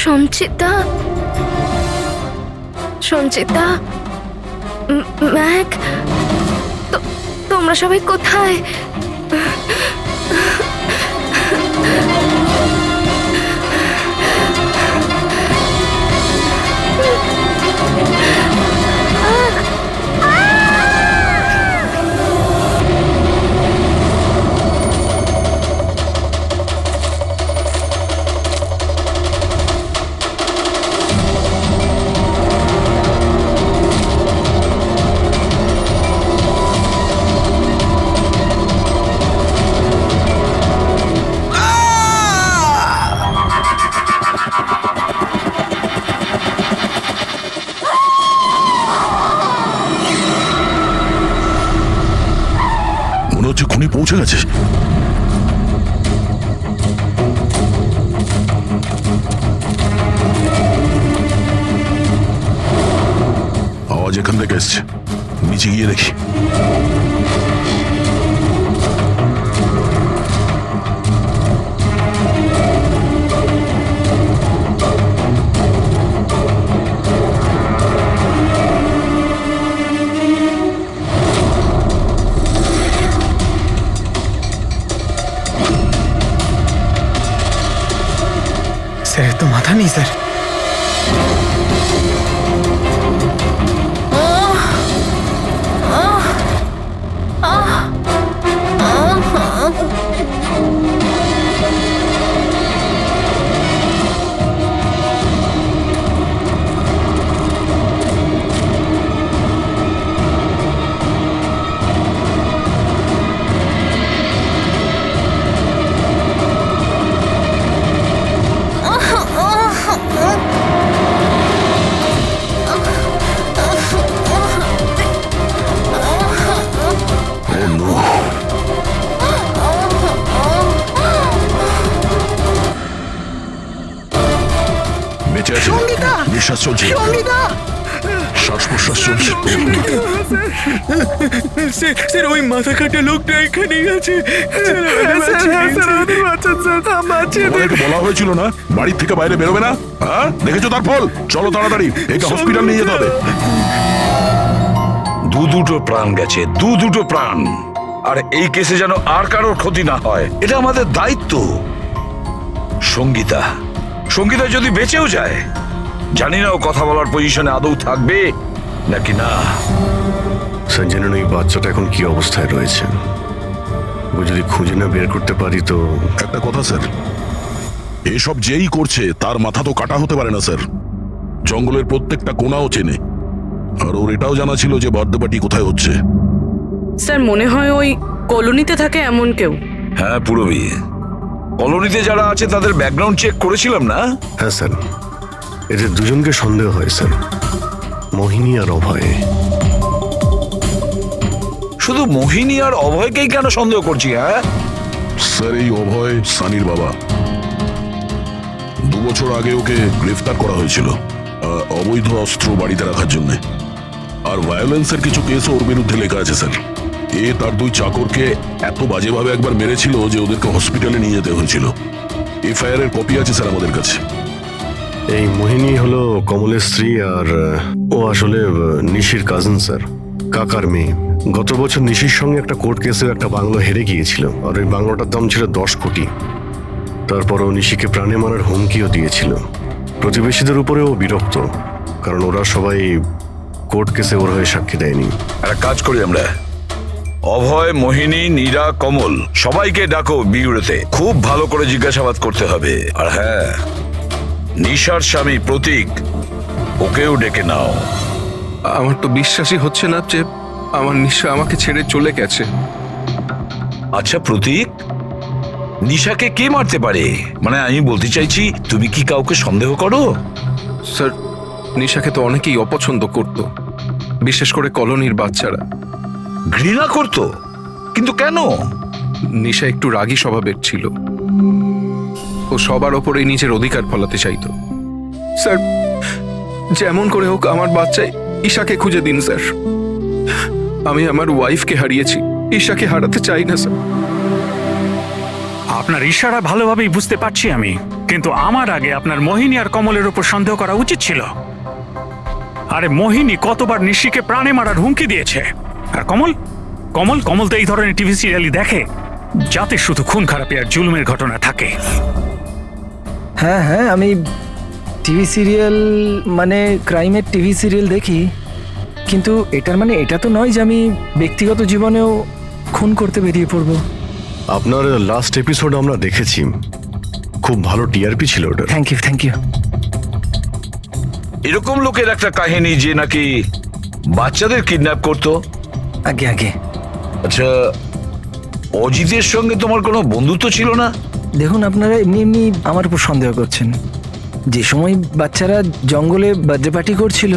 Sanchita, Sanchita, Mac, তোমরা সবাই কোথায়? মনে হচ্ছে খুনি পৌঁছে গেছে। আওয়াজ এখান থেকে এসছে, নিচে গিয়ে দেখি। স্যার তো মাথা নেই স্যার। বেঁচে আছে, নিঃশ্বাস চলছে, শ্বাস প্রশ্বাস চলছে। স্যার ওই মাথা কাটা লোকটা এখানেই আছে। তোমাদেরকে বলা হয়েছিল না বাড়ির থেকে বাইরে বেরোবে না? হ্যাঁ, দেখেছো তার ফল। চলো তাড়াতাড়ি, একে হসপিটাল নিয়ে যেতে হবে। দুটো প্রাণ গেছে, দুটো প্রাণ। আর এই কেসে যেন আর কারোর ক্ষতি না হয়, এটা আমাদের দায়িত্ব। সঙ্গীতা, সঙ্গীতা যদি বেঁচেও যায়, জানি না ও কথা বলার পজিশনে আদৌ থাকবে নাকি না। স্যার জানেন এই বাচ্চাটা এখন কি অবস্থায় রয়েছে? ও যদি খুঁজে না বের করতে পারি তো। একটা কথা স্যার, এসব যেই করছে তার মাথা তো কাটা হতে পারে না স্যার। জঙ্গলের প্রত্যেকটা কোণাও চেনে, আর ওর এটাও জানা ছিল যে বার্থডে পার্টি কোথায় হচ্ছে। স্যার মনে হয় ওই কলোনিতে থাকে এমন কেউ। হ্যাঁ পুরবী, কলোনিতে যারা আছে তাদের ব্যাকগ্রাউন্ড চেক করেছিলাম না? হ্যাঁ স্যার, এদের দুজনকে সন্দেহ হয় স্যার, মোহিনী আর অভয়। শুধু মোহিনী আর অভয়কেই কেন সন্দেহ করছি? হ্যাঁ স্যার, এই অভয় সানির বাবা। 2 বছর আগে ওকে গ্রেফতার করা হয়েছিল অবৈধ অস্ত্র বাড়িতে রাখার জন্য। আর ভায়োলেন্সের কিছু কেসও ওর বিরুদ্ধে লেখা আছে স্যার। এ তার 2 চাকরকে এত বাজেভাবে একবার মেরেছিল যে ওদেরকে হসপিটালে নিয়ে যেতে হয়েছিল। এফআইআর এর কপি আছে স্যার আমাদের কাছে। এই মোহিনী হলো কমলের স্ত্রী, আর ও আসলে নিশির কাজিন স্যার, কাকার মেয়ে। গত বছর নিশির সঙ্গে একটা কোর্ট কেসে একটা বাংলো হেরে গিয়েছিল, আর ওই বাংলোটার দাম ছিল 10 কোটি। তারপর ও নিশিকে প্রাণে মারার হুমকিও দিয়েছিল। প্রতিবেশীদের উপরে ও বিরক্ত, কারণ ওরা সবাই কোর্ট কেসে ওর হয়ে সাক্ষী দেয়নি। একটা কাজ করি আমরা, অভয়, মোহিনী, নীরা, কমল সবাইকে ডাকো বিউরোতে। খুব ভালো করে জিজ্ঞাসাবাদ করতে হবে। আর হ্যাঁ, নিশার স্বামী প্রতীক, ওকেও ডেকে নাও। আমার তো বিশ্বাসই হচ্ছে না যে আমার নিশা আমাকে ছেড়ে চলে গেছে। আচ্ছা প্রতীক, নিশাকে কে মারতে পারে? মানে আমি বলতে চাইছি, তুমি কি কাউকে সন্দেহ করো? স্যার, নিশাকে তো অনেকেই অপছন্দ করত, বিশেষ করে কলোনির বাচ্চারা। ঘৃণা করতো? কিন্তু কেন? নিশা একটু রাগী স্বভাবের ছিল। ও সবার ওপরেই নিজের অধিকার ফলাতে চাইতো। স্যার, যেমন করে হোক আমার বাচ্চা ঈশাকে খুঁজে দিন স্যার। আমি আমার ওয়াইফকে হারিয়েছি, ঈশাকে হারাতে চাই না স্যার। আপনার ইশারা ভালোভাবেই বুঝতে পারছি আমি, কিন্তু আমার আগে আপনার মোহিনী আর কমলের উপর সন্দেহ করা উচিত ছিল। আরে মোহিনী কতবার নিশিকে প্রাণে মারার হুমকি দিয়েছে, আর কমল কমল কমল তো এই ধরনের টিভি সিরিয়ালই দেখে যাতে শুধু খুন খারাপি আর জুলুমের ঘটনা থাকে। হ্যাঁ হ্যাঁ, আমি টিভি সিরিয়াল মানে ক্রাইমের টিভি সিরিয়াল দেখি, কিন্তু এটার মানে এটা তো নয় যে আমি ব্যক্তিগত জীবনেও খুন করতে বেরিয়ে পড়বো। আপনার লাস্ট এপিসোড আমরা দেখেছি, খুব ভালো টিআরপি ছিল ওটা। Thank you thank you. এরকম লোকের একটা কাহিনী যে নাকি বাচ্চাদের কিডন্যাপ করতো। আগে আগে আচ্ছা, অজিতের সঙ্গে তোমার কোনো বন্ধুত্ব ছিল না? দেখুন, আপনারা এমনি এমনি আমার উপর সন্দেহ করছেন। যে সময় বাচ্চারা জঙ্গলে বার্থডে পার্টি করছিল,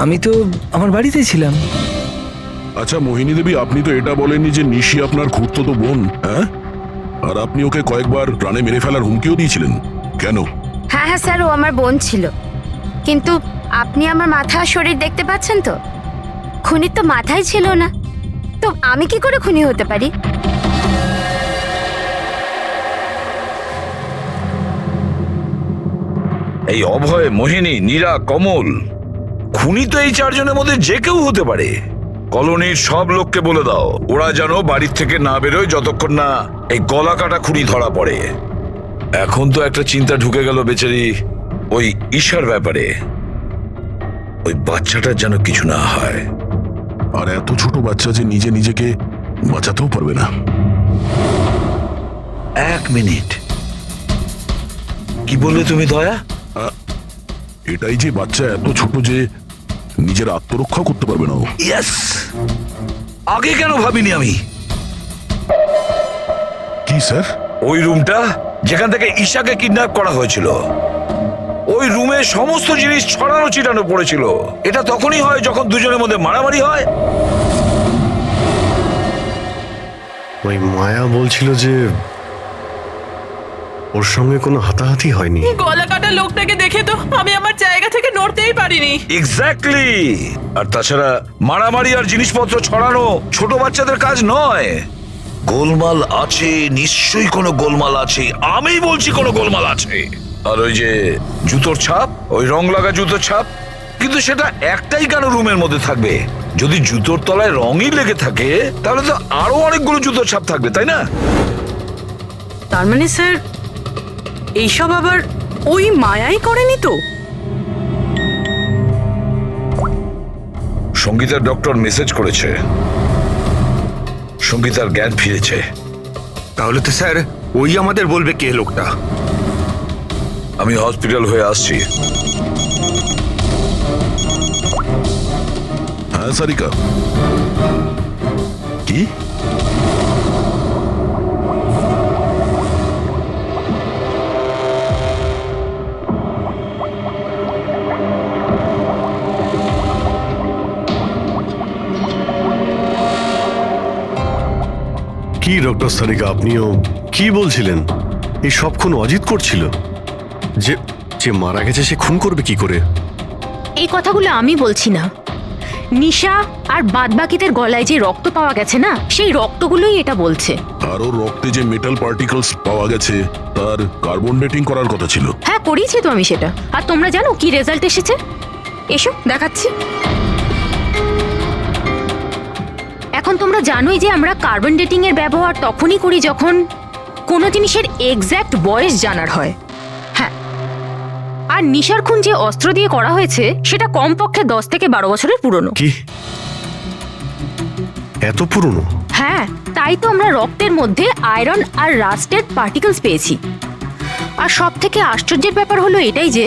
আমি তো আমার বাড়িতেই ছিলাম। আচ্ছা মোহিনী দেবী, আপনি তো এটা বলেননি যে নিশি আপনার খুড়তুতো বোন, হ্যাঁ? আর আপনি ওকে কয়েকবার প্রাণে মেরে ফেলার হুমকিও দিয়েছিলেন, কেন? হ্যাঁ হ্যাঁ স্যার, ও আমার বোন ছিল, কিন্তু আপনি আমার মাথা আর শরীর দেখতে পাচ্ছেন তো, খুনির তো মাথাই ছিল না, তো আমি কি করে খুনি হতে পারি? এই অভয়, মোহিনী, নীরা, কমল, খুনি তো এই চারজনের মধ্যে যে কেউ হতে পারে। কলোনির সব লোককে বলে দাও ওরা যেন বাড়ির থেকে না বেরোয় যতক্ষণ না এই গলা কাটা খুনি ধরা পড়ে। এখন তো একটা চিন্তা ঢুকে গেল বেচারি ওই ঈশার ব্যাপারে, ওই বাচ্চাটার যেন কিছু না হয়। আর এত ছোট বাচ্চা যে নিজে নিজেকে বাঁচাতেও পারবে না। এক মিনিট, কি বললে তুমি দয়া? এটাই যে বাচ্চা এত ছোট যে নিজের আত্মরক্ষা করতে পারবে না ও। ইয়েস, আগে কেন ভাবিনি আমি? কি স্যার? ওই রুমটা যেখান থেকে ঈশাকে কিডন্যাপ করা হয়েছিল, ওই রুমে সমস্ত জিনিস ছড়ানো ছিটানো পড়েছিল। এটা তখনই হয় যখন দুজনের মধ্যে মারামারি হয়। ওই মায়া বলছিল যে ওর সঙ্গে কোনো হাতাহাতি হয়নি। গলা কাটা লোকটাকে দেখে তো আমি আমার জায়গা থেকে নড়তেই পারিনি। এক্স্যাক্টলি। আর তাছাড়া মারামারি আর জিনিসপত্র ছড়ানো ছোট বাচ্চাদের কাজ নয়। গোলমাল আছে, নিশ্চয়ই কোনো গোলমাল আছে, আমি বলছি কোনো গোলমাল আছে। আর ওই যে জুতোর ছাপ, ওই রং লাগা জুতোর ছাপ, কিন্তু সেটা একটাই কেন রুমের মধ্যে থাকবে? যদি জুতোর তলায় রঙই লেগে থাকে তাহলে তো আরো অনেকগুলো জুতোর ছাপ থাকবে, তাই না? তার মানে স্যার এইসব আবার ওই মায়াই করেনি তো? সঙ্গীতার ডক্টর মেসেজ করেছে, সঙ্গীতার জ্ঞান ফিরেছে। তাহলে তো স্যার ওই আমাদের বলবে কে লোকটা। আমি হসপিটাল হয়ে আসছি। হ্যাঁ সারিকা, কি? কি ডক্টর সারিকা, আপনিও কি বলছিলেন? এই সব খুন অজিত করছিল? যে যে মারা গেছে সে খুন করবে কি করে? এই কথাগুলো আমি বলছি না, নিশা আর বাদবাকিদের গলায় যে রক্ত পাওয়া গেছে না, সেই রক্তগুলোই এটা বলছে। আর ওর রক্তে যে মেটাল পার্টিকেলস পাওয়া গেছে তার কার্বন ডেটিং করার কথা ছিল। হ্যাঁ, করিয়েছি তো আমি সেটা। আর তোমরা জানো কি রেজাল্ট এসেছে? এসো দেখাচ্ছি। এখন তোমরা জানোই যে আমরা কার্বন ডেটিং এর ব্যবহার তখনই করি যখন কোনো জিনিসের এক্স্যাক্ট বয়স জানার হয়। হ্যাঁ, আর নিশার খুন যে অস্ত্র দিয়ে করা হয়েছে সেটা কমপক্ষে 10 থেকে 12 বছরের পুরনো। কি এত পুরনো? হ্যাঁ, তাই তো আমরা রক্তের মধ্যে আয়রন আর রাস্টেড পার্টিকেলস পেয়েছি। আর সব থেকে আশ্চর্যের ব্যাপার হলো এটাই যে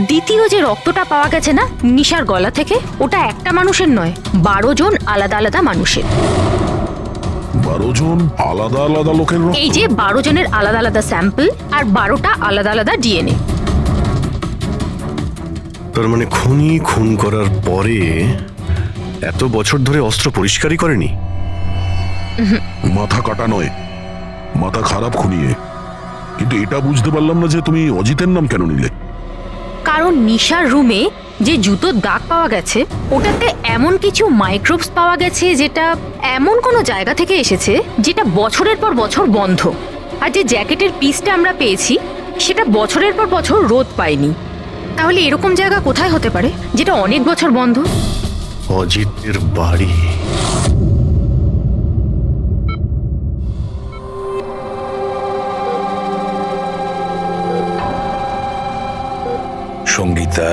দ্বিতীয় যে রক্তটা পাওয়া গেছে না নিশার গলা থেকে, ওটা একটা মানুষের নয়, 12 জন আলাদা আলাদা মানুষের। 12 জন আলাদা আলাদা লোকের রক্ত? এই যে 12 জনের আলাদা আলাদা স্যাম্পল আর 12টা আলাদা আলাদা ডিএনএ। তার মানে খুনি খুন করার পরে এত বছর ধরে অস্ত্র পরিষ্কারই করেনি? মাথা কাটা নয়, মাথা খারাপ খুনিয়ে। কিন্তু এটা বুঝতে পারলাম না যে তুমি অজিতের নাম কেন নিলে? কারণ নিশার রুমে যে জুতোর দাগ পাওয়া গেছে ওটাতে এমন কিছু মাইক্রোবস পাওয়া গেছে যেটা এমন কোনো জায়গা থেকে এসেছে যেটা বছরের পর বছর বন্ধ। আর যে জ্যাকেটের পিসটা আমরা পেয়েছি সেটা বছরের পর বছর রোদ পায়নি। তাহলে এরকম জায়গা কোথায় হতে পারে যেটা অনেক বছর বন্ধ? অজিতের বাড়ি। সঙ্গীতা,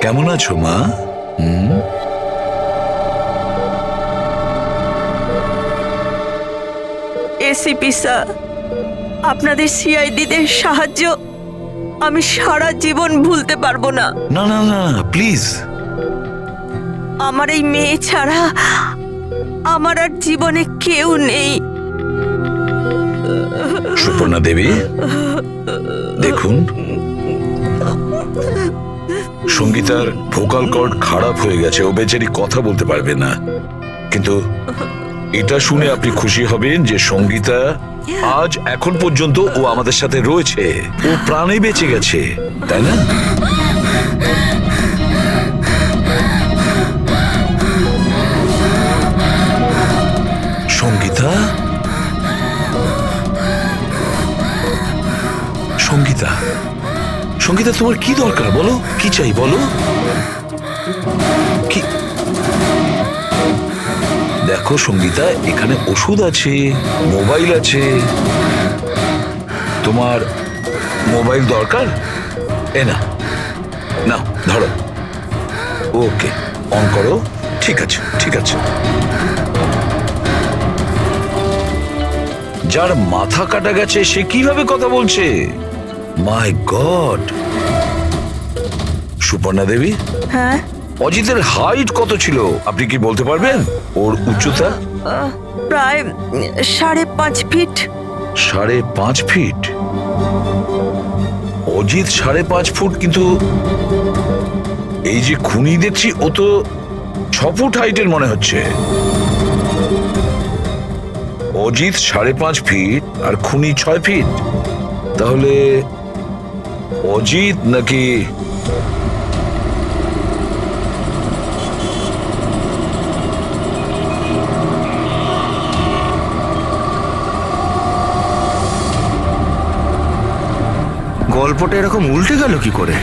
কেমন আছো মা? এসিপি স্যার, আপনাদের সিআইডিদের সাহায্য আমি সারা জীবন ভুলতে পারবো না। না না না, প্লিজ। আমার এই মেয়ে ছাড়া আমার আর জীবনে কেউ নেই। সুপর্ণা দেবী, দেখুন, সঙ্গীতার ভোকাল কর্ড খারাপ হয়ে গেছে, ও বেচারি কথা বলতে পারবে না। কিন্তু এটা শুনে আপনি খুশি হবেন যে সঙ্গীতা আজ এখন পর্যন্ত ও আমাদের সাথে রয়েছে, ও প্রাণে বেঁচে গেছে, তাই না? সঙ্গীতা, সঙ্গীতা, সঙ্গীতা, তোমার কি দরকার বলো? কি চাই বলো? কি? দেখো সঙ্গীতা, এখানে ওষুধ আছে, মোবাইল আছে। তোমার মোবাইল দরকার? এ না, নাও ধরো। ওকে, অন করো। ঠিক আছে, ঠিক আছে। যার মাথা কাটা গেছে সে কিভাবে কথা বলছে? মাই গড! সুপর্ণা দেবী, হ্যাঁ, অজিতের হাইট কত ছিল আপনি কি বলতে পারবেন? ওর উচ্চতা? প্রায় 5.5 ফিট। 5.5 ফিট? অজিত 5.5 ফুট, কিন্তু এই যে খুনি দেখছি ও তো 6 ফুট হাইটের মনে হচ্ছে। অজিত 5.5 ফিট আর খুনি 6 ফিট। তাহলে অজিত নাকি গল্পটা এরকম উল্টে গেল কি করে?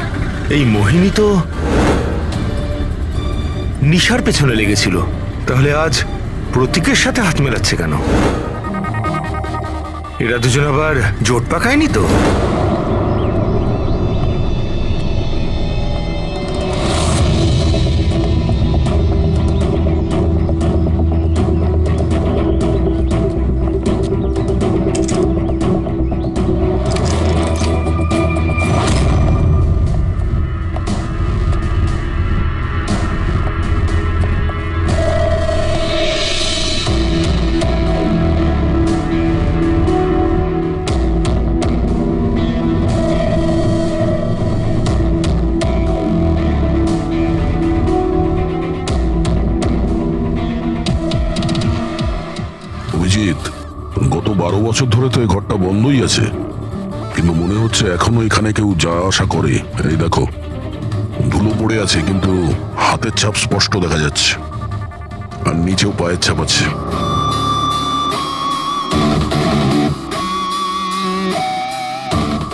এই মোহিনী তো নিশার পেছনে লেগেছিল, তাহলে আজ প্রতীকের সাথে হাত মেলাচ্ছে কেন? এরা দুজন আবার জোট পাকায়নি তো? অভিজিৎ, গত 12 বছর ধরে তো এই ঘরটা বন্ধই আছে, কিন্তু মনে হচ্ছে এখনো এখানে কেউ যাওয়া আসা করে। এই দেখো, ধুলো পড়ে আছে, কিন্তু হাতের ছাপ স্পষ্ট দেখা যাচ্ছে, আর নিচেও পায়ের ছাপ আছে।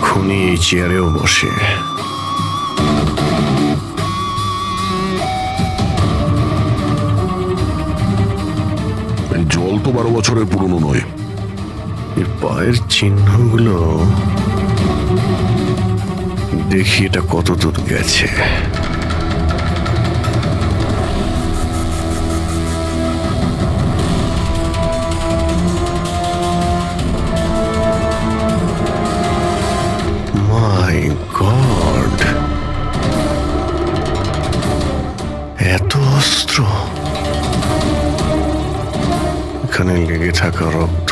খুনি এই চেয়ারেও বসে। এই জল তো 12 বছরের পুরনো নয়। এর পায়ের চিহ্নগুলো দেখি এটা কত দূর গেছে। মাই গড, এত অস্ত্র! এখানে লেগে থাকা রক্ত,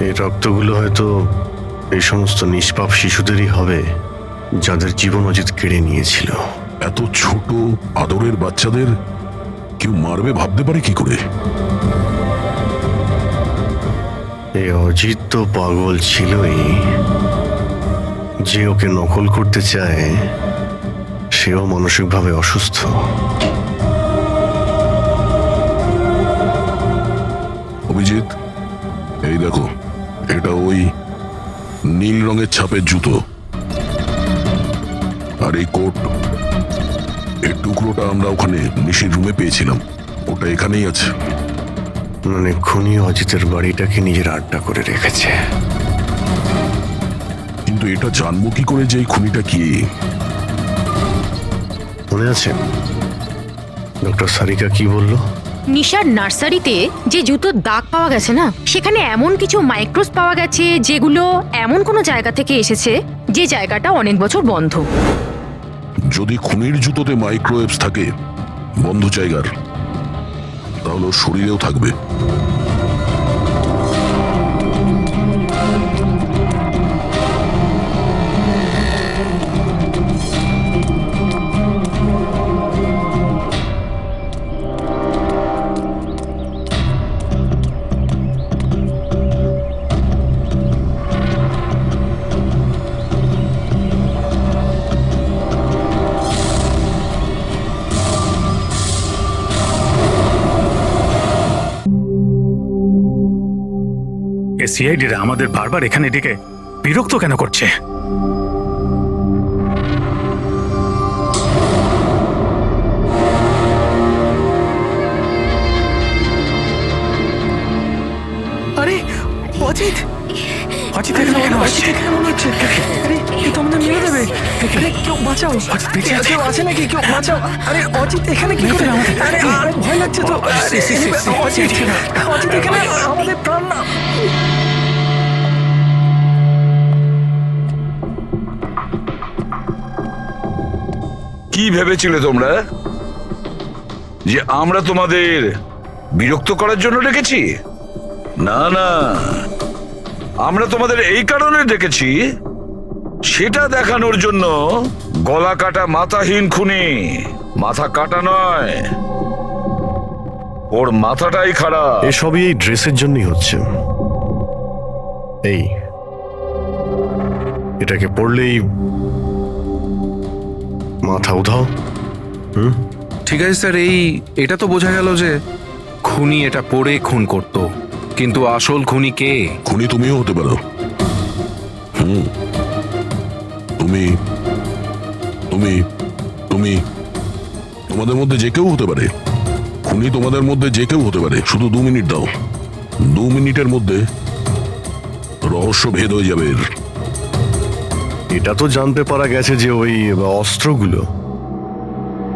এই রক্তগুলো হয়তো এই সমস্ত নিষ্পাপ শিশুদেরই হবে যাদের জীবন অজিত কেড়ে নিয়েছিল। এত ছোট আদরের বাচ্চাদের কেউ মারবে ভাবতে পারে কি করে? এই অজিত তো পাগল ছিলই, যে ওকে নকল করতে চায় সে সেও মানসিকভাবে অসুস্থ। অভিজিৎ, এই দেখো, এটা ওই নীল রঙের ছাপের জুতো, আর এই কোট, এই টুকরোটা আমরা ওখানে নিশির রুমে পেয়েছিলাম, ওটা এখানেই আছে। মানে খুনি অজিতের বাড়িটাকে নিজের আড্ডা করে রেখেছে। কিন্তু এটা জানবো কি করে যে এই খুনিটা কি? মনে আছে ডক্টর সারিকা কি বললো? নিশার নার্সারিতে যে জুতোর দাগ পাওয়া গেছে না, সেখানে এমন কিছু মাইক্রোস পাওয়া গেছে যেগুলো এমন কোনো জায়গা থেকে এসেছে যে জায়গাটা অনেক বছর বন্ধ। যদি খুনির জুতোতে মাইক্রোওয়েভস থাকে বন্ধ জায়গার, তাহলে ওর শরীরেও থাকবে। সিআইডিরা আমাদের বারবার এখানে ডেকে বিরক্ত কেন করছে? আরে অজিত, অজিত এখানে কেন আসছে? এখানে মনে হচ্ছে আরে এ তো আমাদের মেরে দেবে। আরে কেউ বাঁচাও, কেউ আছে নাকি? কেউ বাঁচাও। আরে অজিত এখানে কি করে? আরে আরে ভয় লাগছে তো। অজিত এখানে আমাদের প্রাণ না। কি ভেবেছিলে তোমরা যে আমরা তোমাদের বিরক্ত করার জন্য ডেকেছি? না না, আমরা তোমাদের এই কারণে ডেকেছি, সেটা দেখানোর জন্য গলা কাটা মাথাহীন খুনি, মাথা কাটা নয়, ওর মাথাটাই খারাপ। এসবই এই ড্রেসের জন্যই হচ্ছে। এই এটাকে পড়লেই মাথা উধাও। ঠিক আছে স্যার, এটা তো বোঝা গেল যে খুনি এটা পরে খুন করত, কিন্তু আসল খুনি কে? খুনি তুমিও হতে পারো। তুমি তুমি তুমি তোমাদের মধ্যে যে কেউ হতে পারে। খুনি তোমাদের মধ্যে যে কেউ হতে পারে। শুধু 2 মিনিট দাও, 2 মিনিটের মধ্যে রহস্য ভেদ হয়ে যাবে এর। এটা তো জানতে পারা গেছে যে ওই অস্ত্রগুলো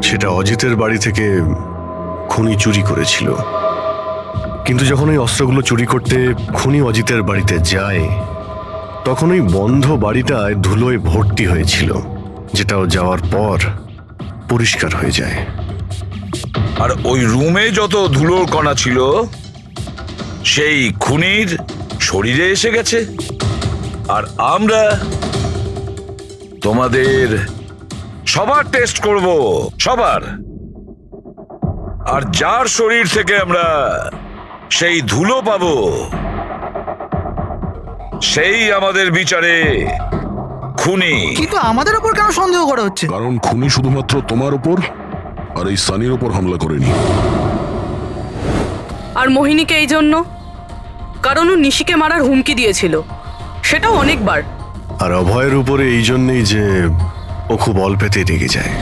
সেটা অজিতের বাড়ি থেকে খুনি চুরি করেছিল, কিন্তু যখন ওই অস্ত্রগুলো চুরি করতে খুনি অজিতের বাড়িতে যায়, তখন ওই বন্ধ বাড়িটায় ধুলোয় ভর্তি হয়েছিল, যেটাও যাওয়ার পর পরিষ্কার হয়ে যায়। আর ওই রুমে যত ধুলোর কণা ছিল সেই খুনির শরীরে এসে গেছে। আর আমরা তোমাদের সবার টেস্ট করব, সবার। আর যার শরীর থেকে আমরা সেই ধুলো পাবো, সেই আমাদের বিচারে খুনি। কিন্তু আমাদের উপর কেন সন্দেহ করা হচ্ছে? কারণ খুনি শুধুমাত্র তোমার উপর আর এই সানির উপর হামলা করেনি। আর মোহিনীকে এই জন্য, কারণ ও নিশিকে মারার হুমকি দিয়েছিল, সেটাও অনেকবার। আর অভয়ের উপরে এই জন্যই যে ও খুব অল্পেতেই রেগে যায়।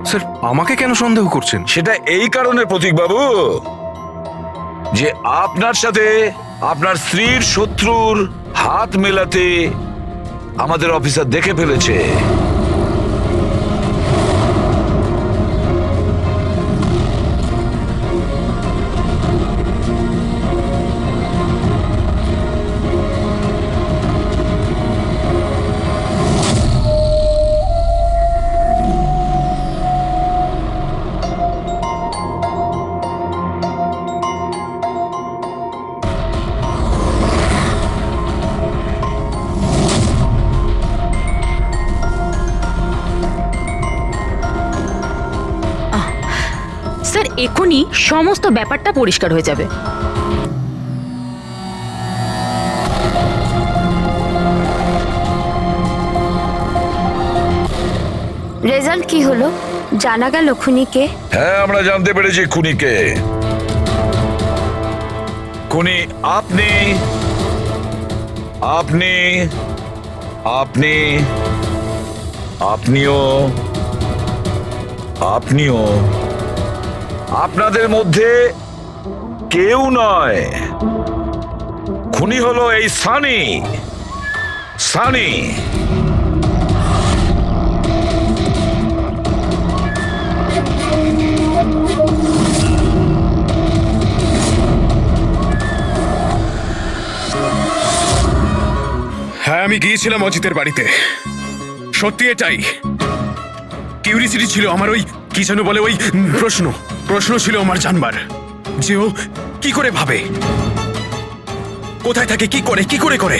স্যার, আমাকে কেন সন্দেহ করছেন? সেটা এই কারণে প্রতীকবাবু যে আপনার সাথে আপনার স্ত্রীর শত্রুর হাত মেলাতে আমাদের অফিসার দেখে ফেলেছে। এক্ষুনি সমস্ত ব্যাপারটা পরিষ্কার হয়ে যাবে। রেজাল্ট কি হলো? জানা গেল খুনিকে? হ্যাঁ, আমরা জানতে পেরেছি খুনিকে। খুনি আপনি আপনি আপনি আপনিও আপনিও আপনাদের মধ্যে কেউ নয়। খুনি হলো এই সানি। সানি হ্যাঁ, আমি গিয়েছিলাম অজিতের বাড়িতে। সত্যি এটাই। কিউরিসিটি ছিল আমার, ওই কি যেন বলে, ওই প্রশ্ন ছিল আমার জানবার যে ও কি করে ভাবে, কোথায় থাকে, কি করে।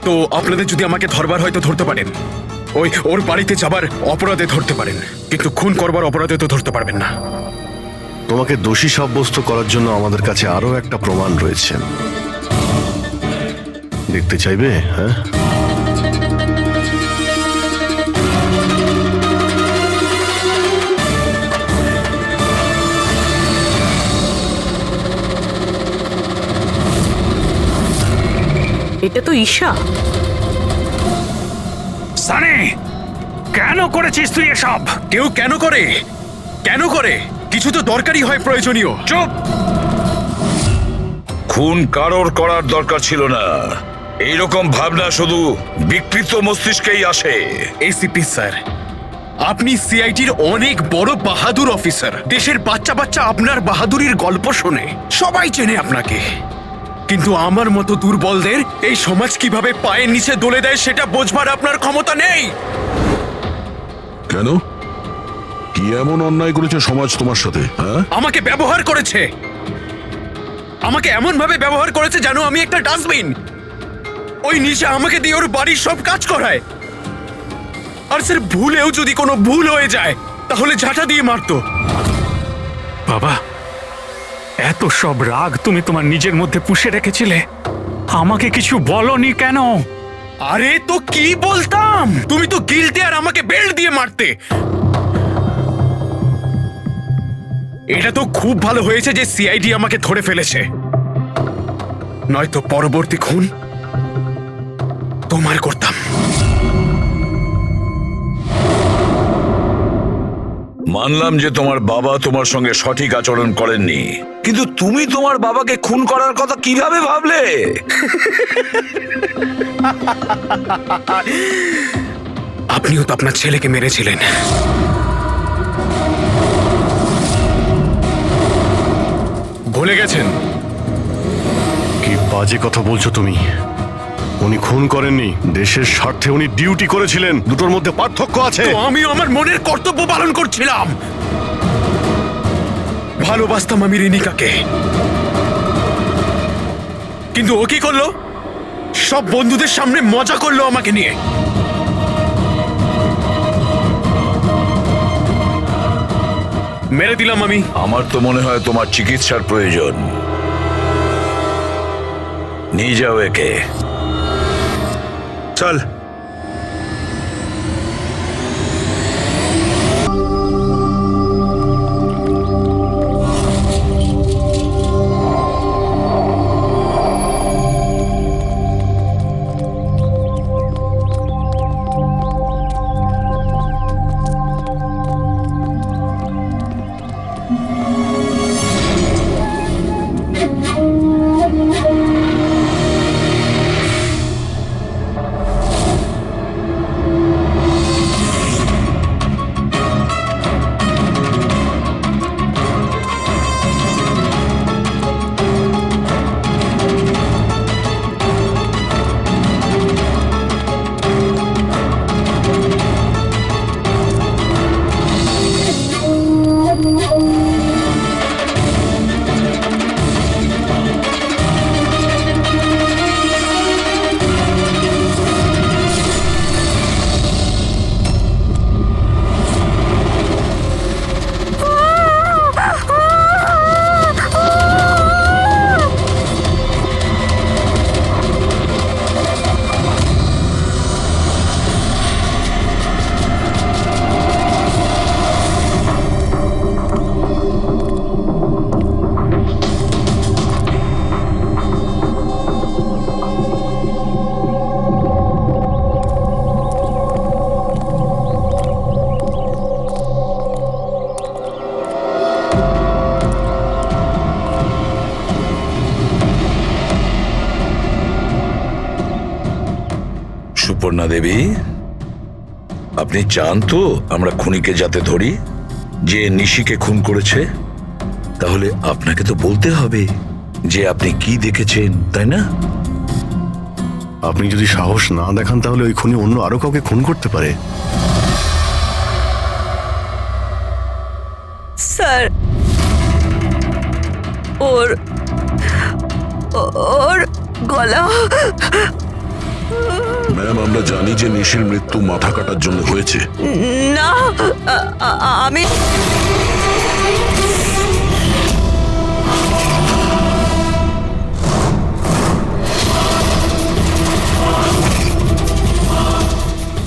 তো আপনাদের যদি আমাকে ধরবার হয়তো ধরতে পারেন, ওই ওর বাড়িতে যাবার অপরাধে ধরতে পারেন, কিন্তু খুন করবার অপরাধে তো ধরতে পারবেন না। তোমাকে দোষী সাব্যস্ত করার জন্য আমাদের কাছে আরো একটা প্রমাণ রয়েছে। দেখতে চাইবে? হ্যাঁ, এটা তো ঈশা। সানি, কেন করেছিস তুই এসব? কেউ কেন করে কিছু তো দরকারই হয়, প্রয়োজনীয়। চুপ! খুন কারোর করার দরকার ছিল না। এইরকম ভাবনা শুধু বিকৃত মস্তিষ্কেই আসে। এসিপি স্যার, আপনি সিআইডির অনেক বড় বাহাদুর অফিসার। দেশের বাচ্চা আপনার বাহাদুরির গল্প শোনে, সবাই চেনে আপনাকে। কিন্তু আমার মতো দুর্বলদের এই সমাজ কিভাবে পায়ের নিচে দলে দেয় সেটা বোঝবার আপনার ক্ষমতা নেই। কেন? কি এমন অন্যায় করেছে সমাজ তোমার সাথে? হ্যাঁ, আমাকে ব্যবহার করেছে, আমাকে এমন ভাবে ব্যবহার করেছে যেন আমি একটা ডাস্টবিন। ওই নিশা আমাকে দিয়ে ওর বাড়ির সব কাজ করায়। আর স্যার, ভুলেও যদি কোনো ভুল হয়ে যায় তাহলে ঝাঁটা দিয়ে মারতো। বাবা, এত সব রাগ তুমি তোমার নিজের মধ্যে পুষে রেখেছিলে, আমাকে কিছু বলনি কেন? আরে তো কি বলতাম, তুমি তো গিলতে আর আমাকে বেল্ট দিয়ে মারতে। এটা তো খুব ভালো হয়েছে যে সিআইডি আমাকে ধরে ফেলেছে, নয়তো পরবর্তী খুন তোমার করতাম। মানলাম যে তোমার বাবা তোমার সঙ্গে সঠিক আচরণ করেননি, কিন্তু তুমি তোমার বাবাকে খুন করার কথা কিভাবে ভাবলে? আপনিও তো আপনার ছেলেকে মেরেছিলেন। ভুলে গেছেন? কি বাজে কথা বলছো তুমি? উনি খুন করেননি, দেশের স্বার্থে উনি ডিউটি করেছিলেন। দুটোর মধ্যে পার্থক্য আছে। তো আমিও আমার মনের কর্তব্য পালন করছিলাম। ভালোবাসতাম আমি রিনিকাকে, কিন্তু ও কি করলো? সব বন্ধুদের সামনে মজা করলো আমাকে নিয়ে। মেরে দিলাম আমি। আমার তো মনে হয় তোমার চিকিৎসার প্রয়োজন। নিয়ে যাও একে। চল। অপর্ণা দেবী, আপনি চান তো আমরা খুনিকে যাতে ধরি, যে নিশিকে খুন করেছে? তাহলে আপনাকে তো বলতে হবে যে আপনি কি দেখেছেন, তাই না? আপনি যদি সাহস না দেখান তাহলে ওই খুনি অন্য আরো কাউকে খুন করতে পারে। স্যার, ওর ওর গলা। ম্যাম, আমরা জানি যে নিশির মৃত্যু মাথা কাটার জন্য হয়েছে। না, আমি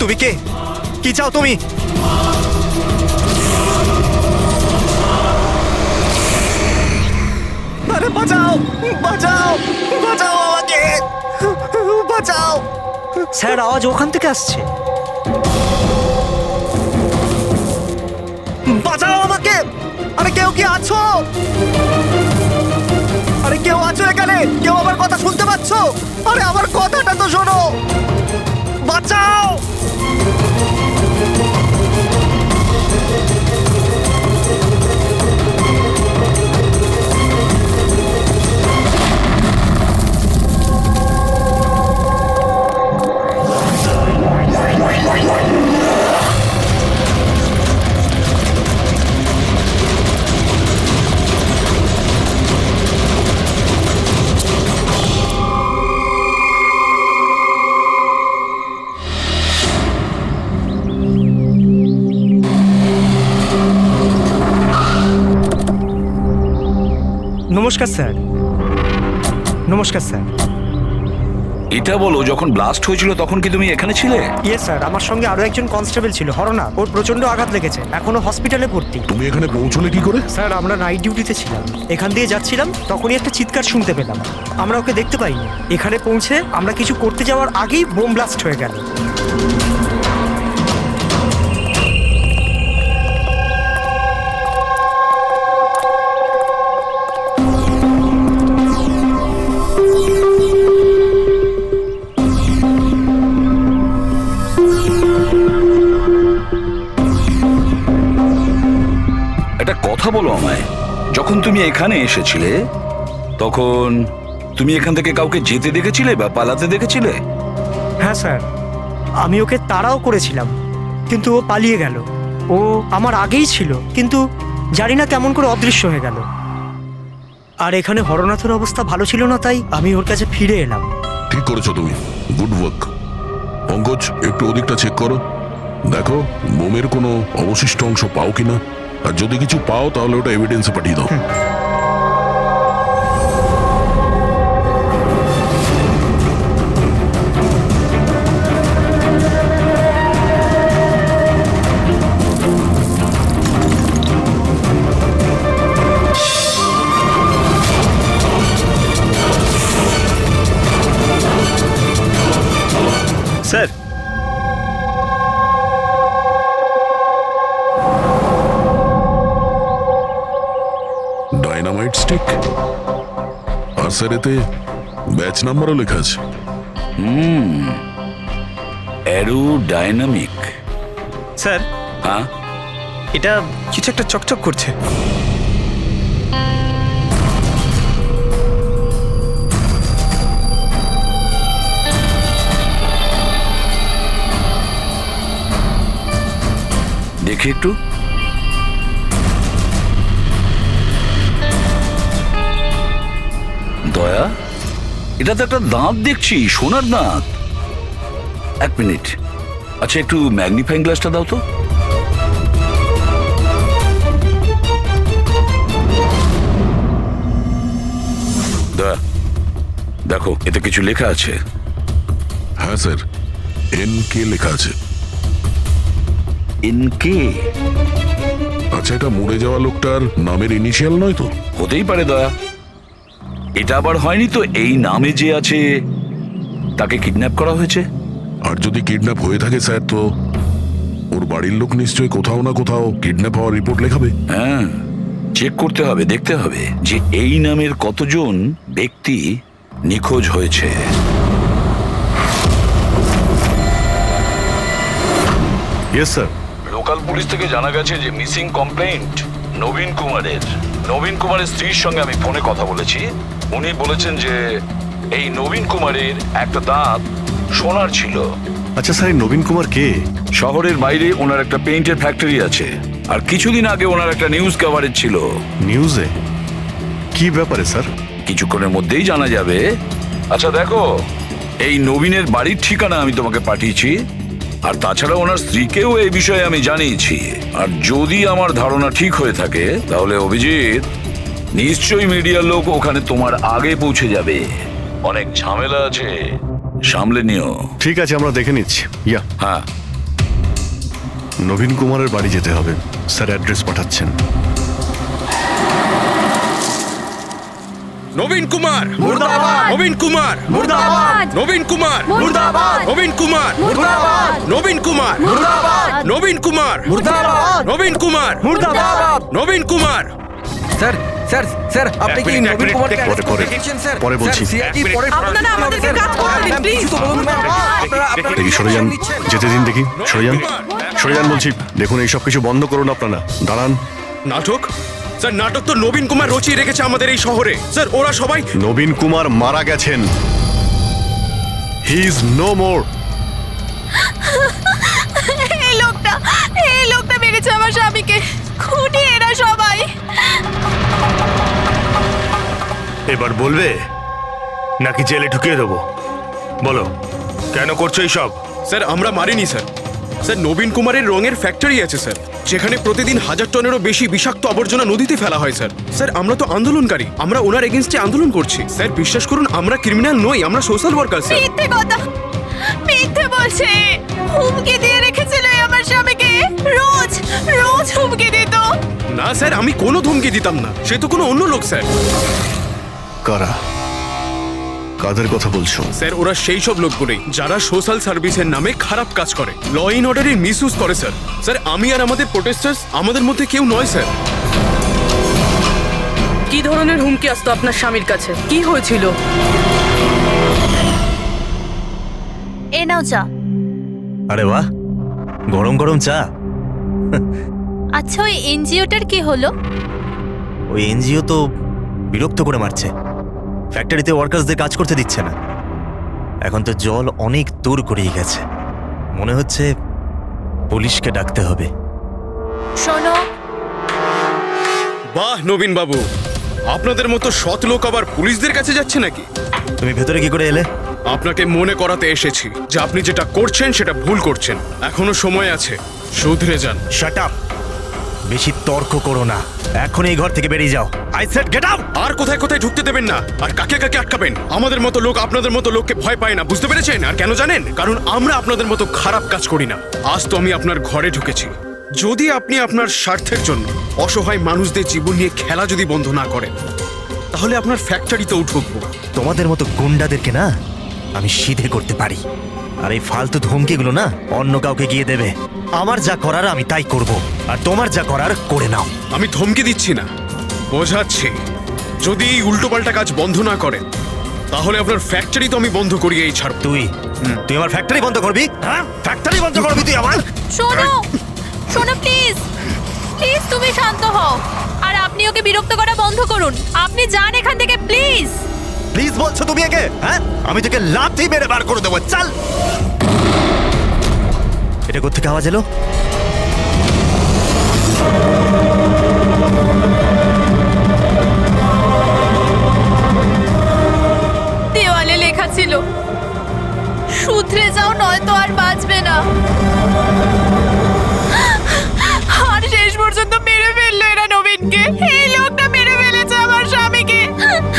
তুমি কে? কি চাও তুমি? আরে বাঁচাও, বাঁচাও, বাঁচাও আমাকে, বাঁচাও। স্যার, আওয়াজ ওখান থেকে আসছে। বাঁচাও আমাকে। আরে কেউ কি আছো? আরে কেউ আছো এখানে? কেউ আমার কথা শুনতে পাচ্ছ? আরে আমার কথাটা তো শোনো, বাঁচাও। নমস্কার স্যার। নমস্কার স্যার। এটা বলো, যখন ব্লাস্ট হয়েছিল তখন কি তুমি এখানে ছিলে? ইয়েস স্যার, আমার সঙ্গে আরো একজন কনস্টেবল ছিল, হরনা। ওর প্রচন্ড আঘাত লেগেছে, এখনো হসপিটালে ভর্তি। তুমি এখানে পৌঁছলে কি করে? স্যার, আমরা নাইট ডিউটিতে ছিলাম, এখান দিয়ে যাচ্ছিলাম, তখনই একটা চিৎকার শুনতে পেলাম। আমরা ওকে দেখতে পাইনি। এখানে পৌঁছে আমরা কিছু করতে যাওয়ার আগেই বোম ব্লাস্ট হয়ে গেল। একটা কথা বলো আমায়, যখন তুমি এখানে এসেছিলে তখন তুমি এখান থেকে কাউকে যেতে দেখেছিলে বা পালাতে দেখেছিলে? হ্যাঁ স্যার, আমি ওকে তাড়াও করেছিলাম, কিন্তু ও পালিয়ে গেল। ও আমার আগেই ছিল, কিন্তু জানি না কেমন করে অদৃশ্য হয়ে গেল। আর এখানে হরনাথের অবস্থা ভালো ছিল না, তাই আমি ওর কাছে ফিরে এলাম। ঠিক করেছো তুমি, গুড ওয়ার্ক। পঙ্কজ, একটু ওদিকটা চেক করো, দেখো বোমের কোনো অবশিষ্ট অংশ পাও কিনা, আর যদি কিছু পাও তাহলে ওটা এভিডেন্সে পাঠিয়ে দাও। স্যার, ডাইনামাইট স্টিক, আর স্যার এতে ব্যাচ নাম্বারও লেখা আছে। Arrow dynamic. স্যার, হ্যাঁ, এটা কিছু একটা চকচক করছে। দেখি একটু। দয়া, এটা তো একটা দাঁত দেখছি, সোনার দাঁত। এক মিনিট, আচ্ছা একটু ম্যাগনিফাইং গ্লাসটা দাও তো। দয়া, দেখো এতে কিছু লেখা আছে। হ্যাঁ স্যার, NK লেখা আছে। NK? আচ্ছা, এটা মরে যাওয়া লোকটার নামের ইনিশিয়াল নয় তো? হতেই পারে দয়া। এটা আবার হয়নি তো এই নামে যে আছে তাকে কিডন্যাপ করা হয়েছে? আর যদি কিডন্যাপ হয়ে থাকে স্যার, তো ওর বাড়ির লোক নিশ্চয়ই কোথাও না কোথাও কিডন্যাপ হওয়ার রিপোর্ট লেখাবে। হ্যাঁ, চেক করতে হবে, দেখতে হবে যে এই নামের কতজন ব্যক্তি নিখোঁজ হয়েছে। Yes sir. লোকাল পুলিশ থেকে জানা গেছে যে মিসিং কমপ্লেন্ট নবীন কুমারের। নবীন কুমারের স্ত্রীর সঙ্গে আমি ফোনে কথা বলেছি। উনি বলেছেন যে এই নবীন কুমারের একটা দাঁত সোনার ছিল। আচ্ছা স্যার, এই নবীন কুমার কে? শহরের বাইরে ওনার একটা পেইন্টের ফ্যাক্টরি আছে, আর কিছুদিন আগে ওনার একটা নিউজ কভারেজ ছিল। নিউজে? কি ব্যাপারে স্যার? কিছুক্ষণের মধ্যেই জানা যাবে। আচ্ছা দেখো, এই নবীনের বাড়ির ঠিকানা আমি তোমাকে পাঠিয়েছি, আর তাছাড়া ওনার স্ত্রীকেও এই বিষয়ে আমি জানিয়েছি। আর যদি আমার ধারণা ঠিক হয়ে থাকে তাহলে অভিজিৎ, নিশ্চয়ই মিডিয়ার লোক ওখানে তোমার আগে পৌঁছে যাবে। অনেক ঝামেলা আছে, সামলে নিও। ঠিক আছে, আমরা দেখে নিচ্ছি। ইয়া, হ্যাঁ। নবীন কুমারের বাড়ি যেতে হবে। স্যার অ্যাড্রেস পাঠাচ্ছেন। নবীন কুমার মুর্দাবাদ! নবীন কুমার মুর্দাবাদ! নবীন কুমার মুর্দাবাদ! নবীন কুমার মুর্দাবাদ! নবীন কুমার মুর্দাবাদ! নবীন কুমার মুর্দাবাদ! নবীন কুমার মুর্দাবাদ! নবীন কুমার। স্যার স্যার স্যার, আপনি কি নবীন কুমারকে পরে, arrest পরে। দেখেছেন, স্যার? পরে বলছি। স্যার, CID পরে আপনারা আমাদেরকে স্যার, কাজ করতে দিন, ম্যাম, please। কিছু তো বলুন, ম্যাম। আপনারা দেখি, সরে যান, নিচ্ছেন। যেতে দিন দেখি। সরে যান, সরে যান বলছি। দেখুন, এইসব কিছু বন্ধ করুন আপনারা। দাঁড়ান। নাটক? স্যার, নাটক তো নবীন কুমার রচিয়ে রেখেছে আমাদের এই শহরে। স্যার, ওরা সবাই নবীন কুমার মারা গেছেন। He is no more. এই লোকটা মেরেছে আমার স্বামীকে। খুনি এরা সবাই। এবার বলবে নাকি জেলে ঢুকিয়ে দেবো? বলো, কেন করছো এইসব? স্যার, আমরা মারিনি স্যার। স্যার, নবীন কুমারের রঙের ফ্যাক্টরি আছে স্যার, যেখানে প্রতিদিন 1000 টনেরও বেশি বিষাক্ত আবর্জনা নদীতে ফেলা হয় স্যার। স্যার, আমরা তো আন্দোলনকারী, আমরা ওনার এগেইনস্টে আন্দোলন করছি। স্যার, বিশ্বাস করুন, আমরা ক্রিমিনাল নই, আমরা সোশ্যাল ওয়ার্কার স্যার। মিথ্যে কথা, মিথ্যে বলছে। হুমকি দিয়ে রেখেছিল আমার স্বামীকে। রোজ রোজ হুমকি দিত। না স্যার, আমি কোনো ধমকি দিতাম না, সে তো কোনো অন্য লোক স্যার। কারা? কাদের কথা বলছো? স্যার, ওরা সেই সব লোকগুলোই যারা সোশ্যাল সার্ভিসের নামে খারাপ কাজ করে, ল ইন অর্ডারের মিসইউজ করে স্যার। স্যার, আমি আর আমাদের প্রোটেস্টার্স আমাদের মধ্যে কেউ নয় স্যার। কি ধরনের হুমকি আসতো আপনার স্বামীর কাছে? কি হয়েছিল? এ নাও চা। আরে বাহ, গরম গরম চা। আচ্ছা, ওই এনজিওটার কি হলো? ওই এনজিও তো বিরক্ত করে মারছে, ফ্যাক্টরিতে ওয়ার্কার্সদের কাজ করতে দিচ্ছে না। এখন তো জল অনেক দূর গড়িয়ে গেছে, মনে হচ্ছে পুলিশকে ডাকতে হবে। শোনো, বাহ নবীন বাবু, আপনাদের মতো সৎ লোক আবার পুলিশদের কাছে যাচ্ছে নাকি? তুমি ভেতরে কি করে এলে? আপনাকে মনে করাতে এসেছি যে আপনি যেটা করছেন সেটা ভুল করছেন। এখনো সময় আছে, শুধরে যান। শাট আপ, বেশি তর্ক করো না, এখন এই ঘর থেকে বেরিয়ে যাও। I said get out. আর কোথায় কোথায় ঢুকতে দেবেন না, আর কাকে কাকে আটকাবেন। আমাদের মতো লোক আপনাদের মতো লোককে ভয় পায় না, বুঝতে পেরেছেন? আর কেন জানেন? কারণ আমরা আপনাদের মতো খারাপ কাজ করি না। আজ তো আমি আপনার ঘরে ঢুকেছি। যদি আপনি আপনার স্বার্থের জন্য অসহায় মানুষদের জীবন নিয়ে খেলা যদি বন্ধ না করেন, তাহলে আপনার ফ্যাক্টরিতেও ঢুকবো। তোমাদের মতো গুন্ডাদেরকে না আমি সিধে করতে পারি, আর এই ফালতু ধমকিগুলো না অন্য কাউকে গিয়ে দেবে। আমার যা করার আমি তাই করব, আর তোমার যা করার করে নাও। আমি ধমকি দিচ্ছি না, বোঝাচ্ছি। যদি এই উল্টোপাল্টা কাজ বন্ধ না করেন, তাহলে আপনার ফ্যাক্টরি তো আমি বন্ধ করিয়েই ছাড়ব। তুই আমার ফ্যাক্টরি বন্ধ করবি? হ্যাঁ, ফ্যাক্টরি বন্ধ করবি তুই আমার? শোনো, শোনো প্লিজ, প্লিজ তুমি শান্ত হও। আর আপনি ওকে বিরক্ত করা বন্ধ করুন। আপনি যান এখান থেকে প্লিজ। প্লিজ বলছো তুমি একে? হ্যাঁ, আমি তোকে লাথি মেরে বার করে দেবো। চল। এটা কোত্থেকে আওয়াজ এলো? দেওয়ালে লেখা ছিল, শুধরে যাও নয়তো আর বাঁচবে না। আর শেষ পর্যন্ত মেরে ফেললো এরা নবীনকে। এই লোকটা মেরে ফেলেছে আমার স্বামীকে।